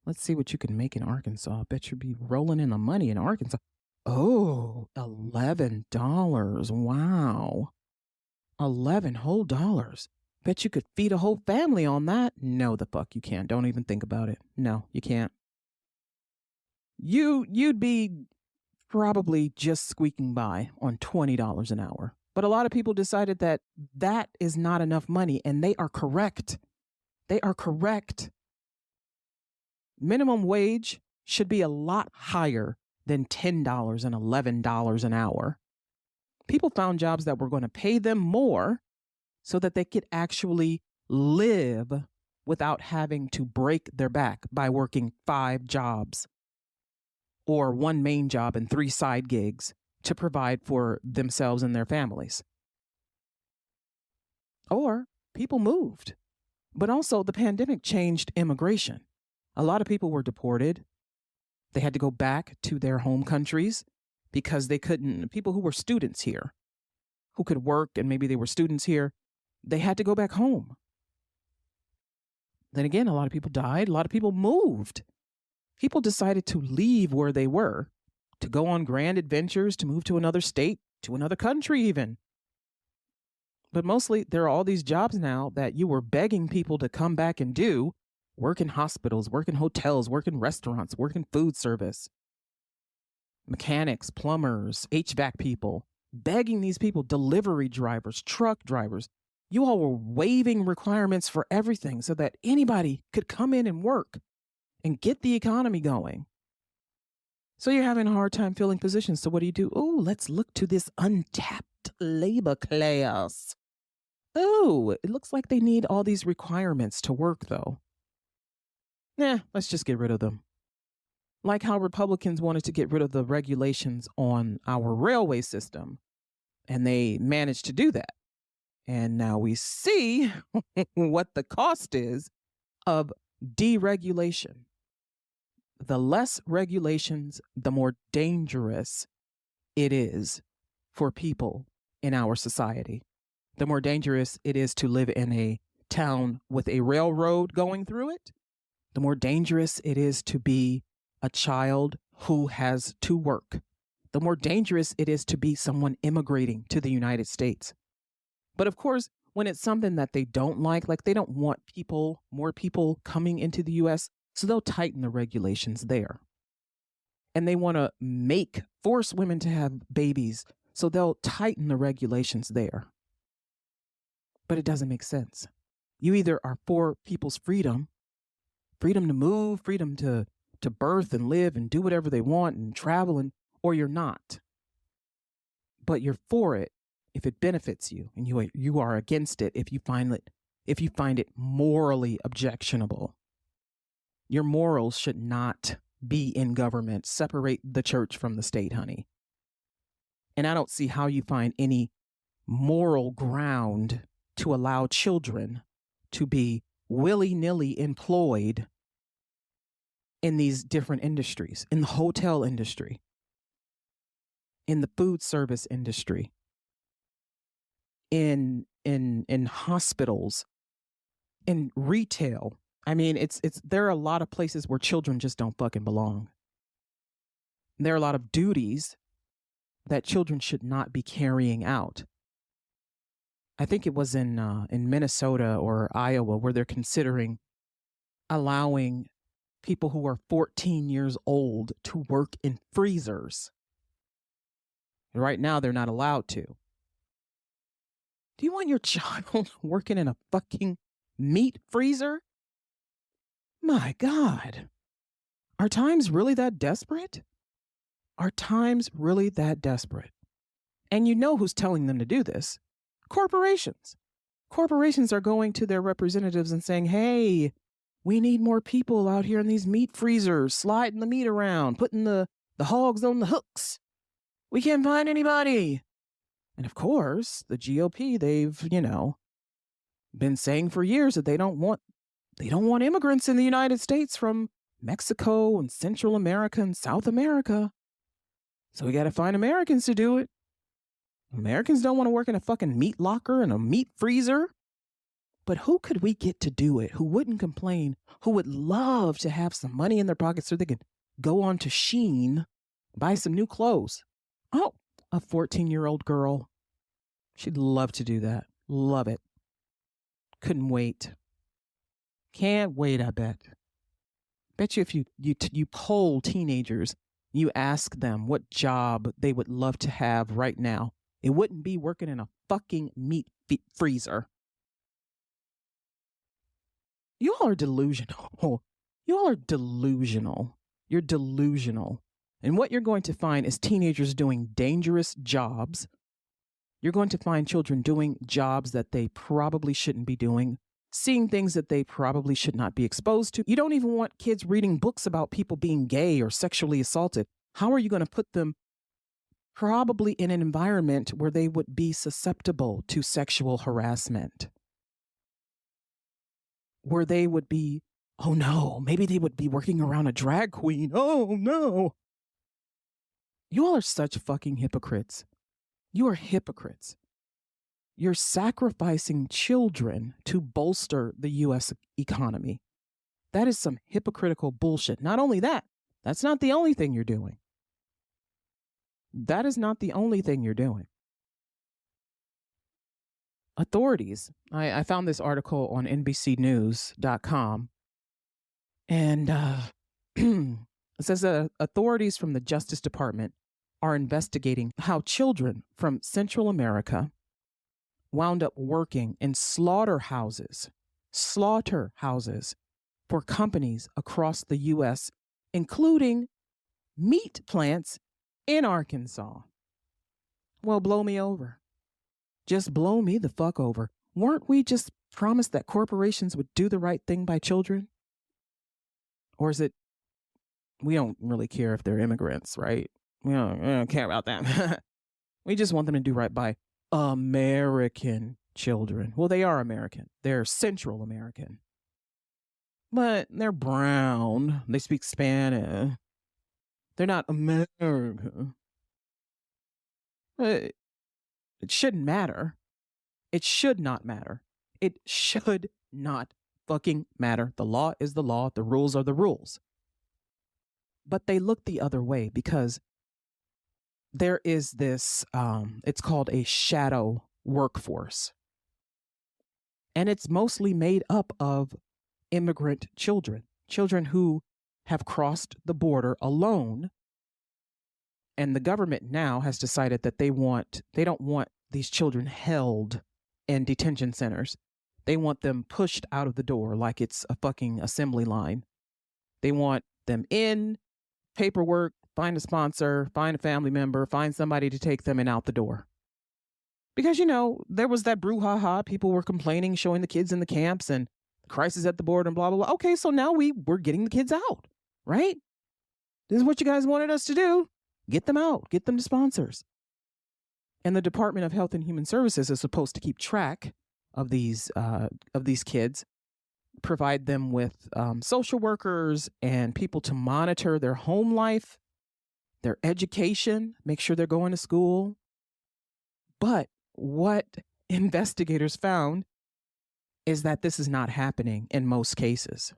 let's see what you can make in Arkansas. I bet you'd be rolling in the money in Arkansas. Oh, $11. Wow. 11 whole dollars. Bet you could feed a whole family on that. No, the fuck you can't. Don't even think about it. No, you can't. You'd be probably just squeaking by on $20 an hour. But a lot of people decided that that is not enough money, and they are correct. They are correct. Minimum wage should be a lot higher than $10 and $11 an hour. People found jobs that were going to pay them more so that they could actually live without having to break their back by working 5 jobs or 1 main job and 3 side gigs to provide for themselves and their families. Or people moved. But also the pandemic changed immigration. A lot of people were deported. They had to go back to their home countries because they couldn't, people who were students here, who could work and maybe they were students here, they had to go back home. Then again, a lot of people died. A lot of people moved. People decided to leave where they were, to go on grand adventures, to move to another state, to another country even. But mostly there are all these jobs now that you were begging people to come back and do. Work in hospitals, work in hotels, work in restaurants, work in food service. Mechanics, plumbers, HVAC people, begging these people, delivery drivers, truck drivers. You all were waiving requirements for everything so that anybody could come in and work and get the economy going. So you're having a hard time filling positions. So what do? Oh, let's look to this untapped labor class. Oh, it looks like they need all these requirements to work, though. Let's just get rid of them. Like how Republicans wanted to get rid of the regulations on our railway system, and they managed to do that. And now we see what the cost is of deregulation. The less regulations, the more dangerous it is for people in our society. The more dangerous it is to live in a town with a railroad going through it. The more dangerous it is to be a child who has to work. The more dangerous it is to be someone immigrating to the United States. But of course, when it's something that they don't like they don't want more people coming into the U.S., so they'll tighten the regulations there. And they want to force women to have babies, so they'll tighten the regulations there. But it doesn't make sense. You either are for people's freedom to move, freedom to birth and live and do whatever they want and travel, or you're not. But you're for it if it benefits you, and you are against it if you find it morally objectionable. Your morals should not be in government. Separate the church from the state, honey. And I don't see how you find any moral ground to allow children to be willy-nilly employed in these different industries, in the hotel industry, in the food service industry, in hospitals, in retail. I mean, it's there are a lot of places where children just don't fucking belong. There are a lot of duties that children should not be carrying out. I think it was in Minnesota or Iowa where they're considering allowing people who are 14 years old to work in freezers. Right now, they're not allowed to. Do you want your child working in a fucking meat freezer? My God. Are times really that desperate? Are times really that desperate? And you know who's telling them to do this? Corporations. Corporations are going to their representatives and saying, hey, we need more people out here in these meat freezers, sliding the meat around, putting the hogs on the hooks. We can't find anybody. And of course, the GOP, they've, been saying for years that they don't want immigrants in the United States from Mexico and Central America and South America. So we got to find Americans to do it. Americans don't want to work in a fucking meat locker and a meat freezer. But who could we get to do it? Who wouldn't complain? Who would love to have some money in their pockets so they could go on to Shein, buy some new clothes? Oh, a 14-year-old girl. She'd love to do that. Love it. Couldn't wait. Can't wait, I bet. Bet you if you poll teenagers, you ask them what job they would love to have right now, it wouldn't be working in a fucking meat freezer. You all are delusional. You all are delusional. You're delusional. And what you're going to find is teenagers doing dangerous jobs. You're going to find children doing jobs that they probably shouldn't be doing, seeing things that they probably should not be exposed to. You don't even want kids reading books about people being gay or sexually assaulted. How are you going to put them probably in an environment where they would be susceptible to sexual harassment? Where they would be, oh no, maybe they would be working around a drag queen. Oh no. You all are such fucking hypocrites. You are hypocrites. You're sacrificing children to bolster the U.S. economy. That is some hypocritical bullshit. Not only that, that's not the only thing you're doing. That is not the only thing you're doing. Authorities. I found this article on NBCnews.com, and it says authorities from the Justice Department are investigating how children from Central America wound up working in slaughterhouses for companies across the U.S., including meat plants in Arkansas. Well, blow me over. Just blow me the fuck over. Weren't we just promised that corporations would do the right thing by children? Or is it, we don't really care if they're immigrants, right? We don't care about that. We just want them to do right by American children. Well, they are American. They're Central American. But they're brown. They speak Spanish. They're not American. It shouldn't matter. It should not matter. It should not fucking matter. The law is the law. The rules are the rules. But they look the other way because there is this, it's called a shadow workforce. And it's mostly made up of immigrant children who have crossed the border alone. And the government now has decided that they don't want these children held in detention centers. They want them pushed out of the door like it's a fucking assembly line. They want them in, paperwork, find a sponsor, find a family member, find somebody to take them and out the door. Because, there was that brouhaha. People were complaining, showing the kids in the camps and crisis at the border and blah, blah, blah. Okay, so now we're getting the kids out, right? This is what you guys wanted us to do. Get them out. Get them to sponsors. And the Department of Health and Human Services is supposed to keep track of these kids, provide them with social workers and people to monitor their home life, their education, make sure they're going to school. But what investigators found is that this is not happening in most cases.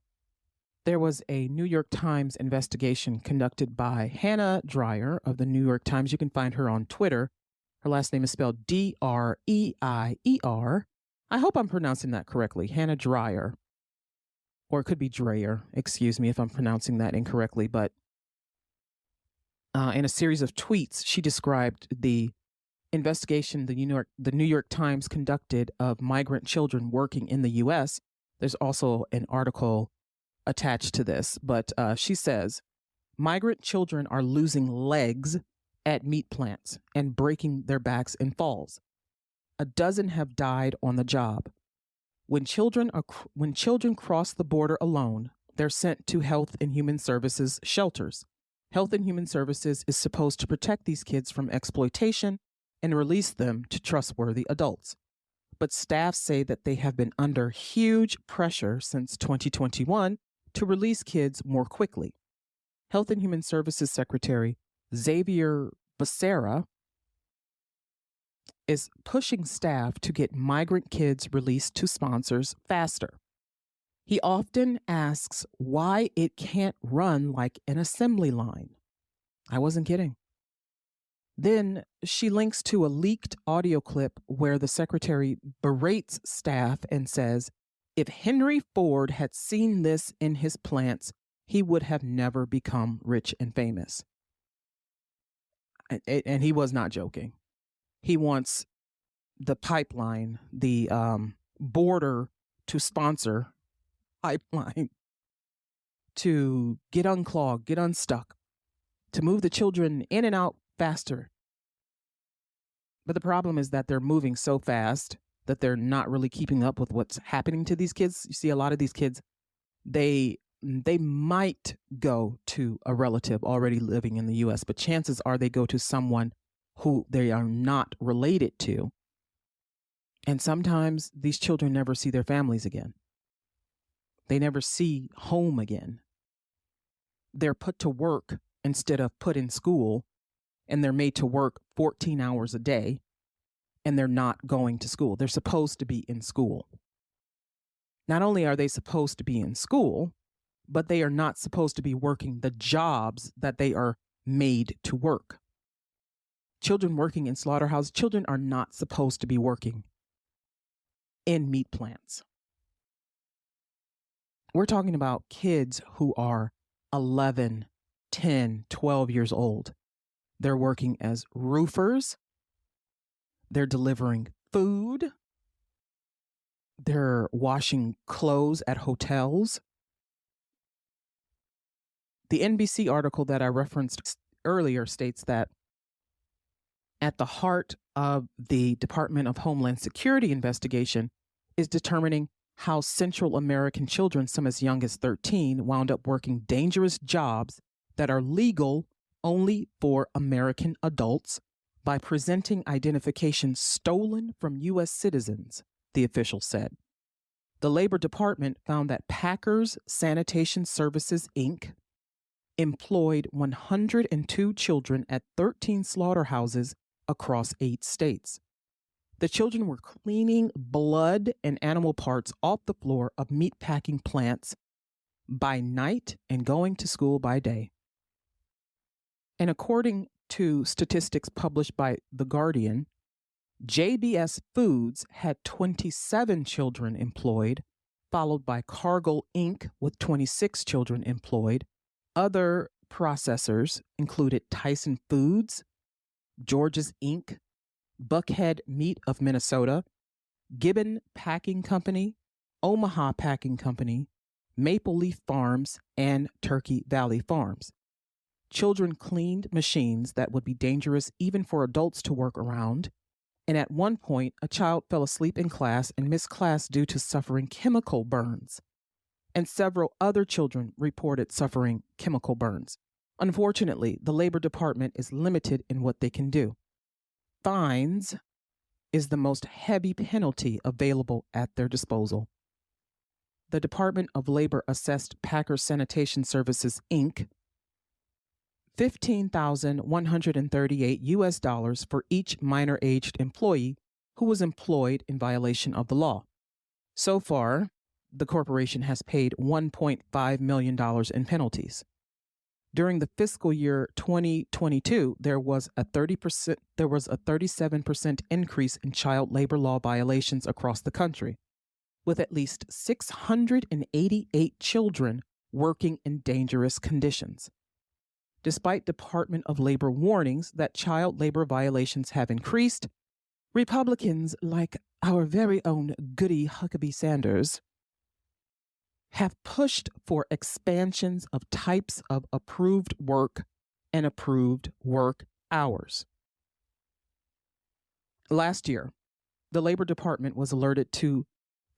There was a New York Times investigation conducted by Hannah Dreier of the New York Times. You can find her on Twitter. Her last name is spelled Dreier. I hope I'm pronouncing that correctly. Hannah Dreier. Or it could be Dreier. Excuse me if I'm pronouncing that incorrectly. But in a series of tweets, she described the investigation the New York Times conducted of migrant children working in the U.S. There's also an article attached to this, but she says, migrant children are losing legs at meat plants and breaking their backs in falls. A dozen have died on the job. When children cross the border alone, they're sent to Health and Human Services shelters. Health and Human Services is supposed to protect these kids from exploitation and release them to trustworthy adults. But staff say that they have been under huge pressure since 2021 to release kids more quickly. Health and Human Services Secretary Xavier Becerra is pushing staff to get migrant kids released to sponsors faster. He often asks why it can't run like an assembly line. I wasn't kidding. Then she links to a leaked audio clip where the secretary berates staff and says, if Henry Ford had seen this in his plants, he would have never become rich and famous. And he was not joking. He wants the pipeline, the border to sponsor pipeline to get unclogged, get unstuck, to move the children in and out faster. But the problem is that they're moving so fast that they're not really keeping up with what's happening to these kids. You see, a lot of these kids, they might go to a relative already living in the U.S., but chances are they go to someone who they are not related to. And sometimes these children never see their families again. They never see home again. They're put to work instead of put in school, and they're made to work 14 hours a day, and they're not going to school. They're supposed to be in school. Not only are they supposed to be in school, but they are not supposed to be working the jobs that they are made to work. Children working in Slaughterhouse, children are not supposed to be working in meat plants. We're talking about kids who are 11, 10, 12 years old. They're working as roofers. They're delivering food. They're washing clothes at hotels. The NBC article that I referenced earlier states that at the heart of the Department of Homeland Security investigation is determining how Central American children, some as young as 13, wound up working dangerous jobs that are legal only for American adults by presenting identification stolen from U.S. citizens, the official said. The Labor Department found that Packers Sanitation Services, Inc. employed 102 children at 13 slaughterhouses across 8 states. The children were cleaning blood and animal parts off the floor of meatpacking plants by night and going to school by day. And according to statistics published by The Guardian, JBS Foods had 27 children employed, followed by Cargill Inc. with 26 children employed. Other processors included Tyson Foods, George's Inc., Buckhead Meat of Minnesota, Gibbon Packing Company, Omaha Packing Company, Maple Leaf Farms, and Turkey Valley Farms. Children cleaned machines that would be dangerous even for adults to work around. And at one point, a child fell asleep in class and missed class due to suffering chemical burns. And several other children reported suffering chemical burns. Unfortunately, the Labor Department is limited in what they can do. Fines is the most heavy penalty available at their disposal. The Department of Labor assessed Packer Sanitation Services, Inc. $15,138 for each minor-aged employee who was employed in violation of the law. So far, the corporation has paid $1.5 million in penalties. During the fiscal year 2022, there was a 37% increase in child labor law violations across the country, with at least 688 children working in dangerous conditions. Despite Department of Labor warnings that child labor violations have increased, Republicans like our very own Goody Huckabee Sanders have pushed for expansions of types of approved work and approved work hours. Last year, the Labor Department was alerted to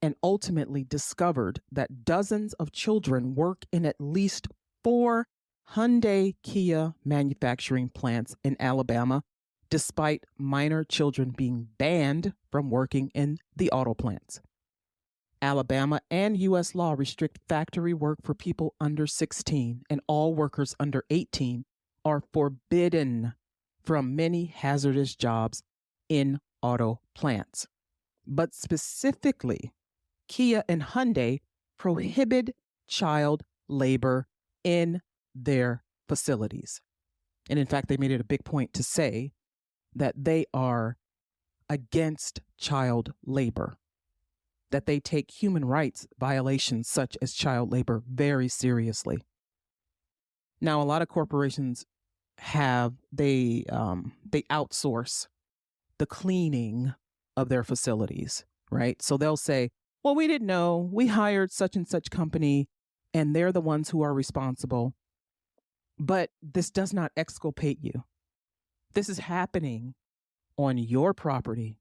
and ultimately discovered that dozens of children work in at least 4 Hyundai-Kia manufacturing plants in Alabama, despite minor children being banned from working in the auto plants. Alabama and U.S. law restrict factory work for people under 16, and all workers under 18 are forbidden from many hazardous jobs in auto plants. But specifically, Kia and Hyundai prohibit child labor in their facilities. And in fact, they made it a big point to say that they are against child labor, that they take human rights violations such as child labor very seriously. Now, a lot of corporations they outsource the cleaning of their facilities, right? So they'll say, well, we didn't know, we hired such and such company and they're the ones who are responsible. But this does not exculpate you. This is happening on your property,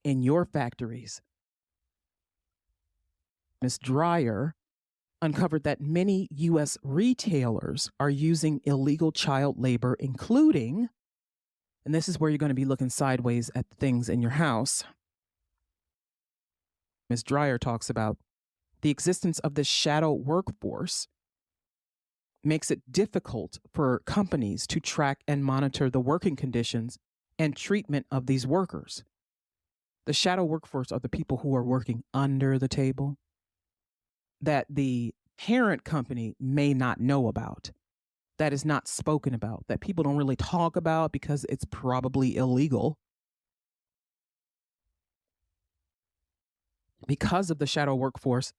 in your factories. Ms. Dreier uncovered that many U.S. retailers are using illegal child labor, including, and this is where you're going to be looking sideways at things in your house. Ms. Dreier talks about the existence of this shadow workforce makes it difficult for companies to track and monitor the working conditions and treatment of these workers. The shadow workforce are the people who are working under the table that the parent company may not know about, that is not spoken about, that people don't really talk about because it's probably illegal. Because of the shadow workforce,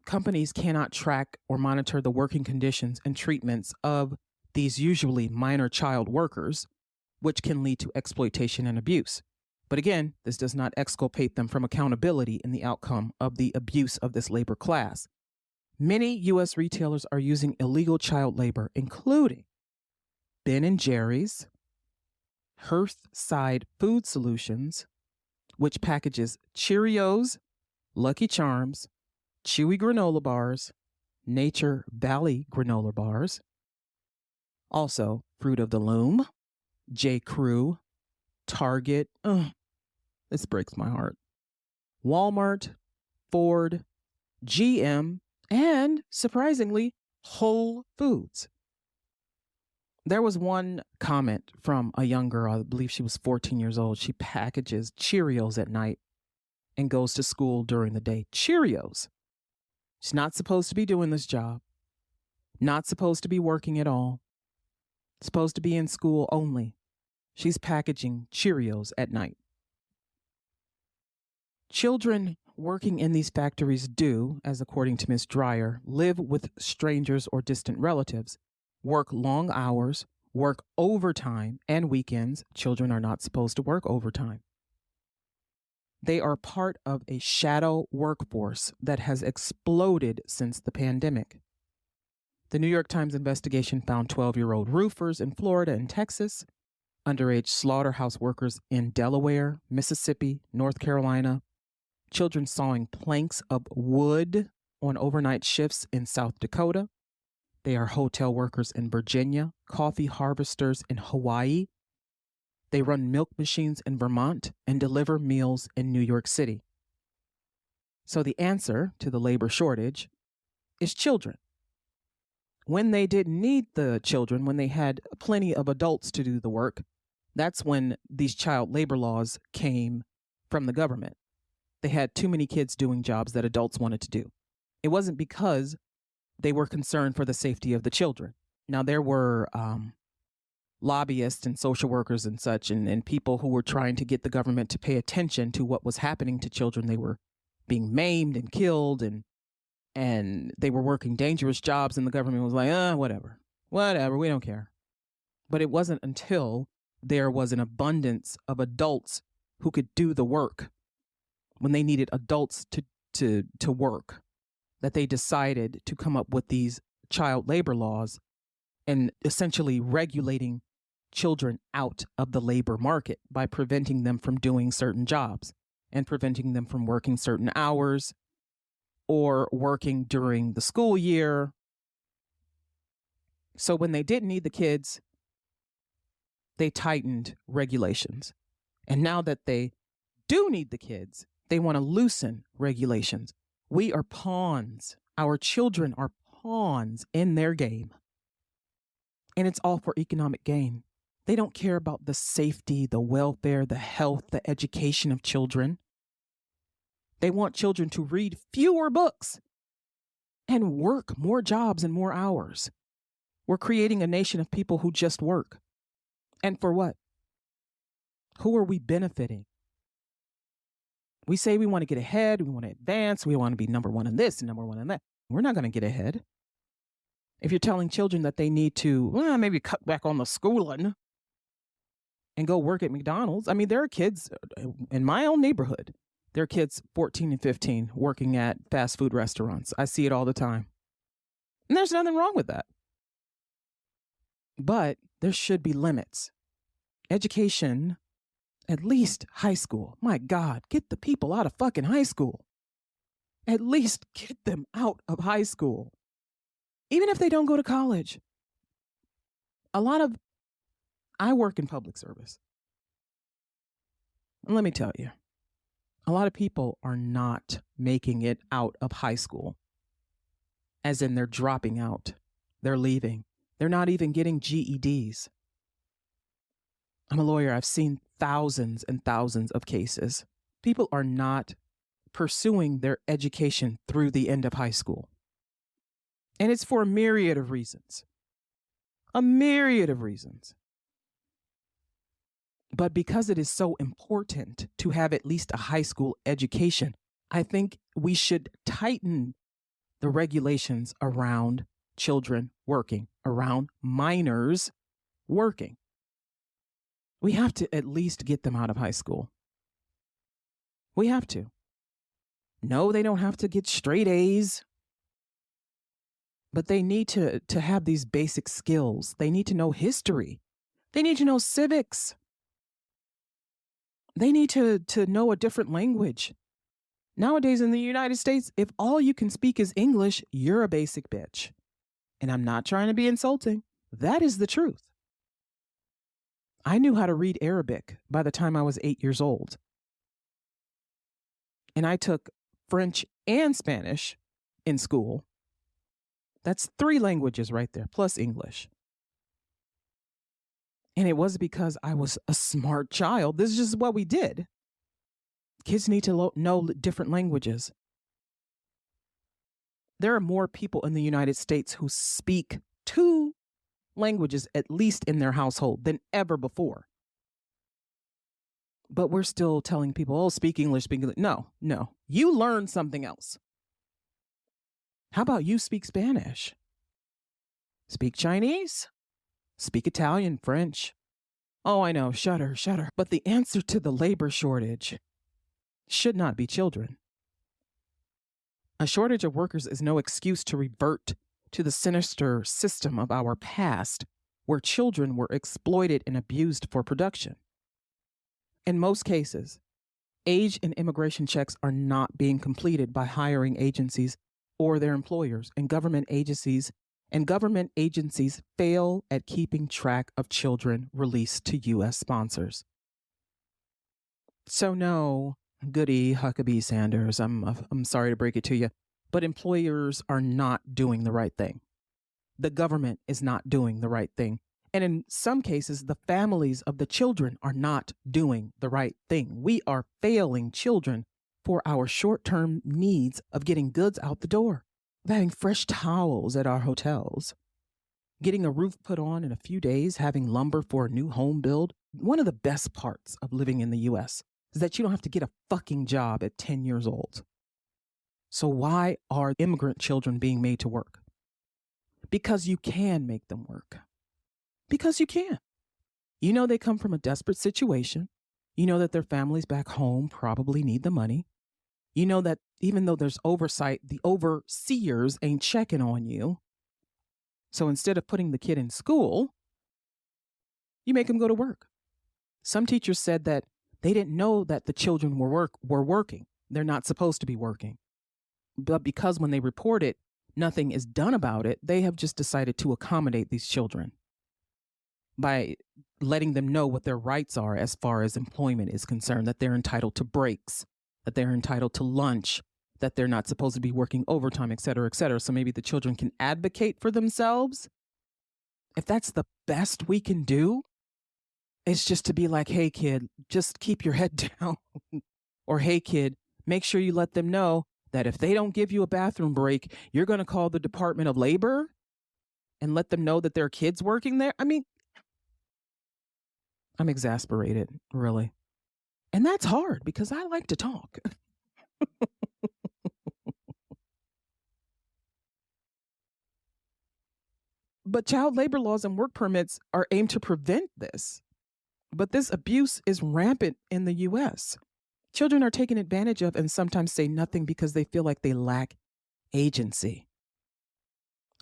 companies cannot track or monitor the working conditions and treatments of these usually minor child workers, which can lead to exploitation and abuse. But again, this does not exculpate them from accountability in the outcome of the abuse of this labor class. Many U.S. retailers are using illegal child labor, including Ben & Jerry's, Hearthside Food Solutions, which packages Cheerios, Lucky Charms, Chewy granola bars, Nature Valley granola bars. Also, Fruit of the Loom, J. Crew, Target. This breaks my heart. Walmart, Ford, GM, and surprisingly, Whole Foods. There was one comment from a young girl, I believe she was 14 years old. She packages Cheerios at night and goes to school during the day. Cheerios. She's not supposed to be doing this job, not supposed to be working at all, supposed to be in school only. She's packaging Cheerios at night. Children working in these factories do, as according to Ms. Dreier, live with strangers or distant relatives, work long hours, work overtime and weekends. Children are not supposed to work overtime. They are part of a shadow workforce that has exploded since the pandemic. The New York Times investigation found 12-year-old roofers in Florida and Texas, underage slaughterhouse workers in Delaware, Mississippi, North Carolina, children sawing planks of wood on overnight shifts in South Dakota. They are hotel workers in Virginia, coffee harvesters in Hawaii. They run milk machines in Vermont and deliver meals in New York City. So the answer to the labor shortage is children. When they didn't need the children, when they had plenty of adults to do the work, that's when these child labor laws came from the government. They had too many kids doing jobs that adults wanted to do. It wasn't because they were concerned for the safety of the children. Now, there were lobbyists and social workers and such, and people who were trying to get the government to pay attention to what was happening to children. They were being maimed and killed, and they were working dangerous jobs, and the government was like, whatever, we don't care. But it wasn't until there was an abundance of adults who could do the work, when they needed adults to work, that they decided to come up with these child labor laws and essentially regulating children out of the labor market by preventing them from doing certain jobs and preventing them from working certain hours or working during the school year. So when they didn't need the kids, they tightened regulations. And now that they do need the kids, they want to loosen regulations. We are pawns. Our children are pawns in their game. And it's all for economic gain. They don't care about the safety, the welfare, the health, the education of children. They want children to read fewer books and work more jobs and more hours. We're creating a nation of people who just work. And for what? Who are we benefiting? We say we want to get ahead, we want to advance, we want to be number one in this and number one in that. We're not going to get ahead. If you're telling children that they need to maybe cut back on the schooling and go work at McDonald's. I mean, there are kids in my own neighborhood. There are kids 14 and 15 working at fast food restaurants. I see it all the time. And there's nothing wrong with that. But there should be limits. Education, at least high school. My God, get the people out of fucking high school. At least get them out of high school. Even if they don't go to college. I work in public service. And let me tell you, a lot of people are not making it out of high school. As in they're dropping out. They're leaving. They're not even getting GEDs. I'm a lawyer. I've seen thousands and thousands of cases. People are not pursuing their education through the end of high school. And it's for a myriad of reasons. A myriad of reasons. But because it is so important to have at least a high school education, I think we should tighten the regulations around children working, around minors working. We have to at least get them out of high school. We have to. No, they don't have to get straight A's. But they need to have these basic skills. They need to know history. They need to know civics. They need to know a different language. Nowadays in the United States, if all you can speak is English, you're a basic bitch. And I'm not trying to be insulting. That is the truth. I knew how to read Arabic by the time I was 8 years old. And I took French and Spanish in school. That's 3 languages right there, plus English. And it was because I was a smart child. This is just what we did. Kids need to know different languages. There are more people in the United States who speak 2 languages, at least in their household, than ever before. But we're still telling people, speak English, speak English. No. You learn something else. How about you speak Spanish? Speak Chinese? Speak Italian, French. Oh, I know, shudder. But the answer to the labor shortage should not be children. A shortage of workers is no excuse to revert to the sinister system of our past, where children were exploited and abused for production. In most cases, age and immigration checks are not being completed by hiring agencies or their employers, and government agencies and government agencies fail at keeping track of children released to U.S. sponsors. So no, goody Huckabee Sanders, I'm sorry to break it to you, but employers are not doing the right thing. The government is not doing the right thing. And in some cases, the families of the children are not doing the right thing. We are failing children for our short-term needs of getting goods out the door, of having fresh towels at our hotels, getting a roof put on in a few days, having lumber for a new home build. One of the best parts of living in the U.S. is that you don't have to get a fucking job at 10 years old. So why are immigrant children being made to work? Because you can make them work. Because you can. You know they come from a desperate situation. You know that their families back home probably need the money. You know that even though there's oversight, the overseers ain't checking on you. So instead of putting the kid in school, you make them go to work. Some teachers said that they didn't know that the children were working. They're not supposed to be working. But because when they report it, nothing is done about it, they have just decided to accommodate these children by letting them know what their rights are as far as employment is concerned, that they're entitled to breaks, that they're entitled to lunch, that they're not supposed to be working overtime, et cetera, et cetera. So maybe the children can advocate for themselves. If that's the best we can do, it's just to be like, hey, kid, just keep your head down. Or, hey, kid, make sure you let them know that if they don't give you a bathroom break, you're going to call the Department of Labor and let them know that there are kids working there. I mean, I'm exasperated, really. And that's hard because I like to talk. But child labor laws and work permits are aimed to prevent this. But this abuse is rampant in the U.S. Children are taken advantage of and sometimes say nothing because they feel like they lack agency.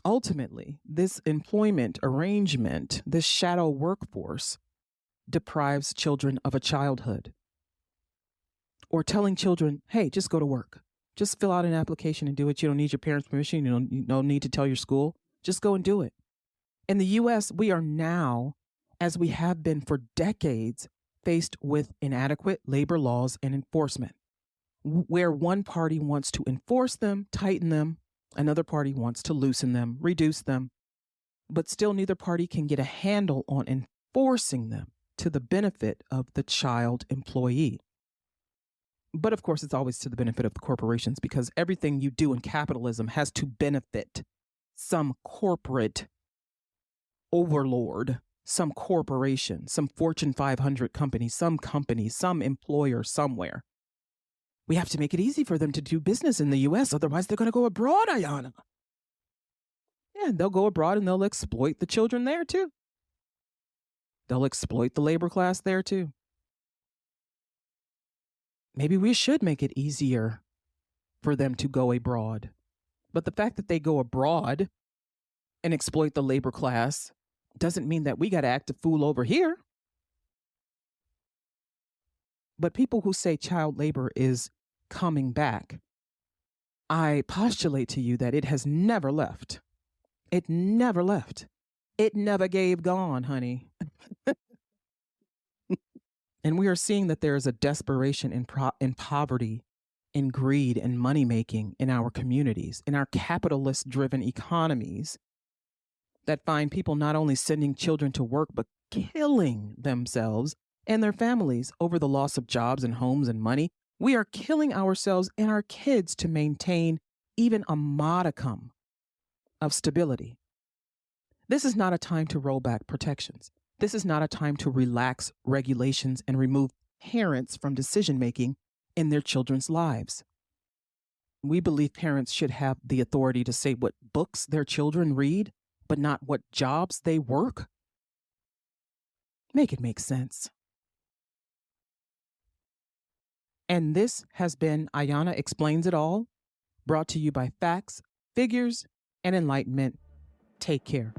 Ultimately, this employment arrangement, this shadow workforce, deprives children of a childhood. Or telling children, hey, just go to work. Just fill out an application and do it. You don't need your parents' permission. You don't need to tell your school. Just go and do it. In the U.S., we are now, as we have been for decades, faced with inadequate labor laws and enforcement, where one party wants to enforce them, tighten them, another party wants to loosen them, reduce them, but still neither party can get a handle on enforcing them to the benefit of the child employee. But of course, it's always to the benefit of the corporations because everything you do in capitalism has to benefit some corporate overlord, some corporation, some Fortune 500 company, some employer somewhere. We have to make it easy for them to do business in the U.S. Otherwise, they're going to go abroad, Ayana. Yeah, they'll go abroad and they'll exploit the children there too. They'll exploit the labor class there too. Maybe we should make it easier for them to go abroad. But the fact that they go abroad and exploit the labor class doesn't mean that we got to act a fool over here. But people who say child labor is coming back, I postulate to you that it has never left. It never left. It never gave gone, honey. And we are seeing that there is a desperation in poverty, in greed, and money-making in our communities, in our capitalist-driven economies that find people not only sending children to work, but killing themselves and their families over the loss of jobs and homes and money. We are killing ourselves and our kids to maintain even a modicum of stability. This is not a time to roll back protections. This is not a time to relax regulations and remove parents from decision-making in their children's lives. We believe parents should have the authority to say what books their children read, but not what jobs they work. Make it make sense. And this has been Ayana Explains It All, brought to you by facts, figures, and enlightenment. Take care.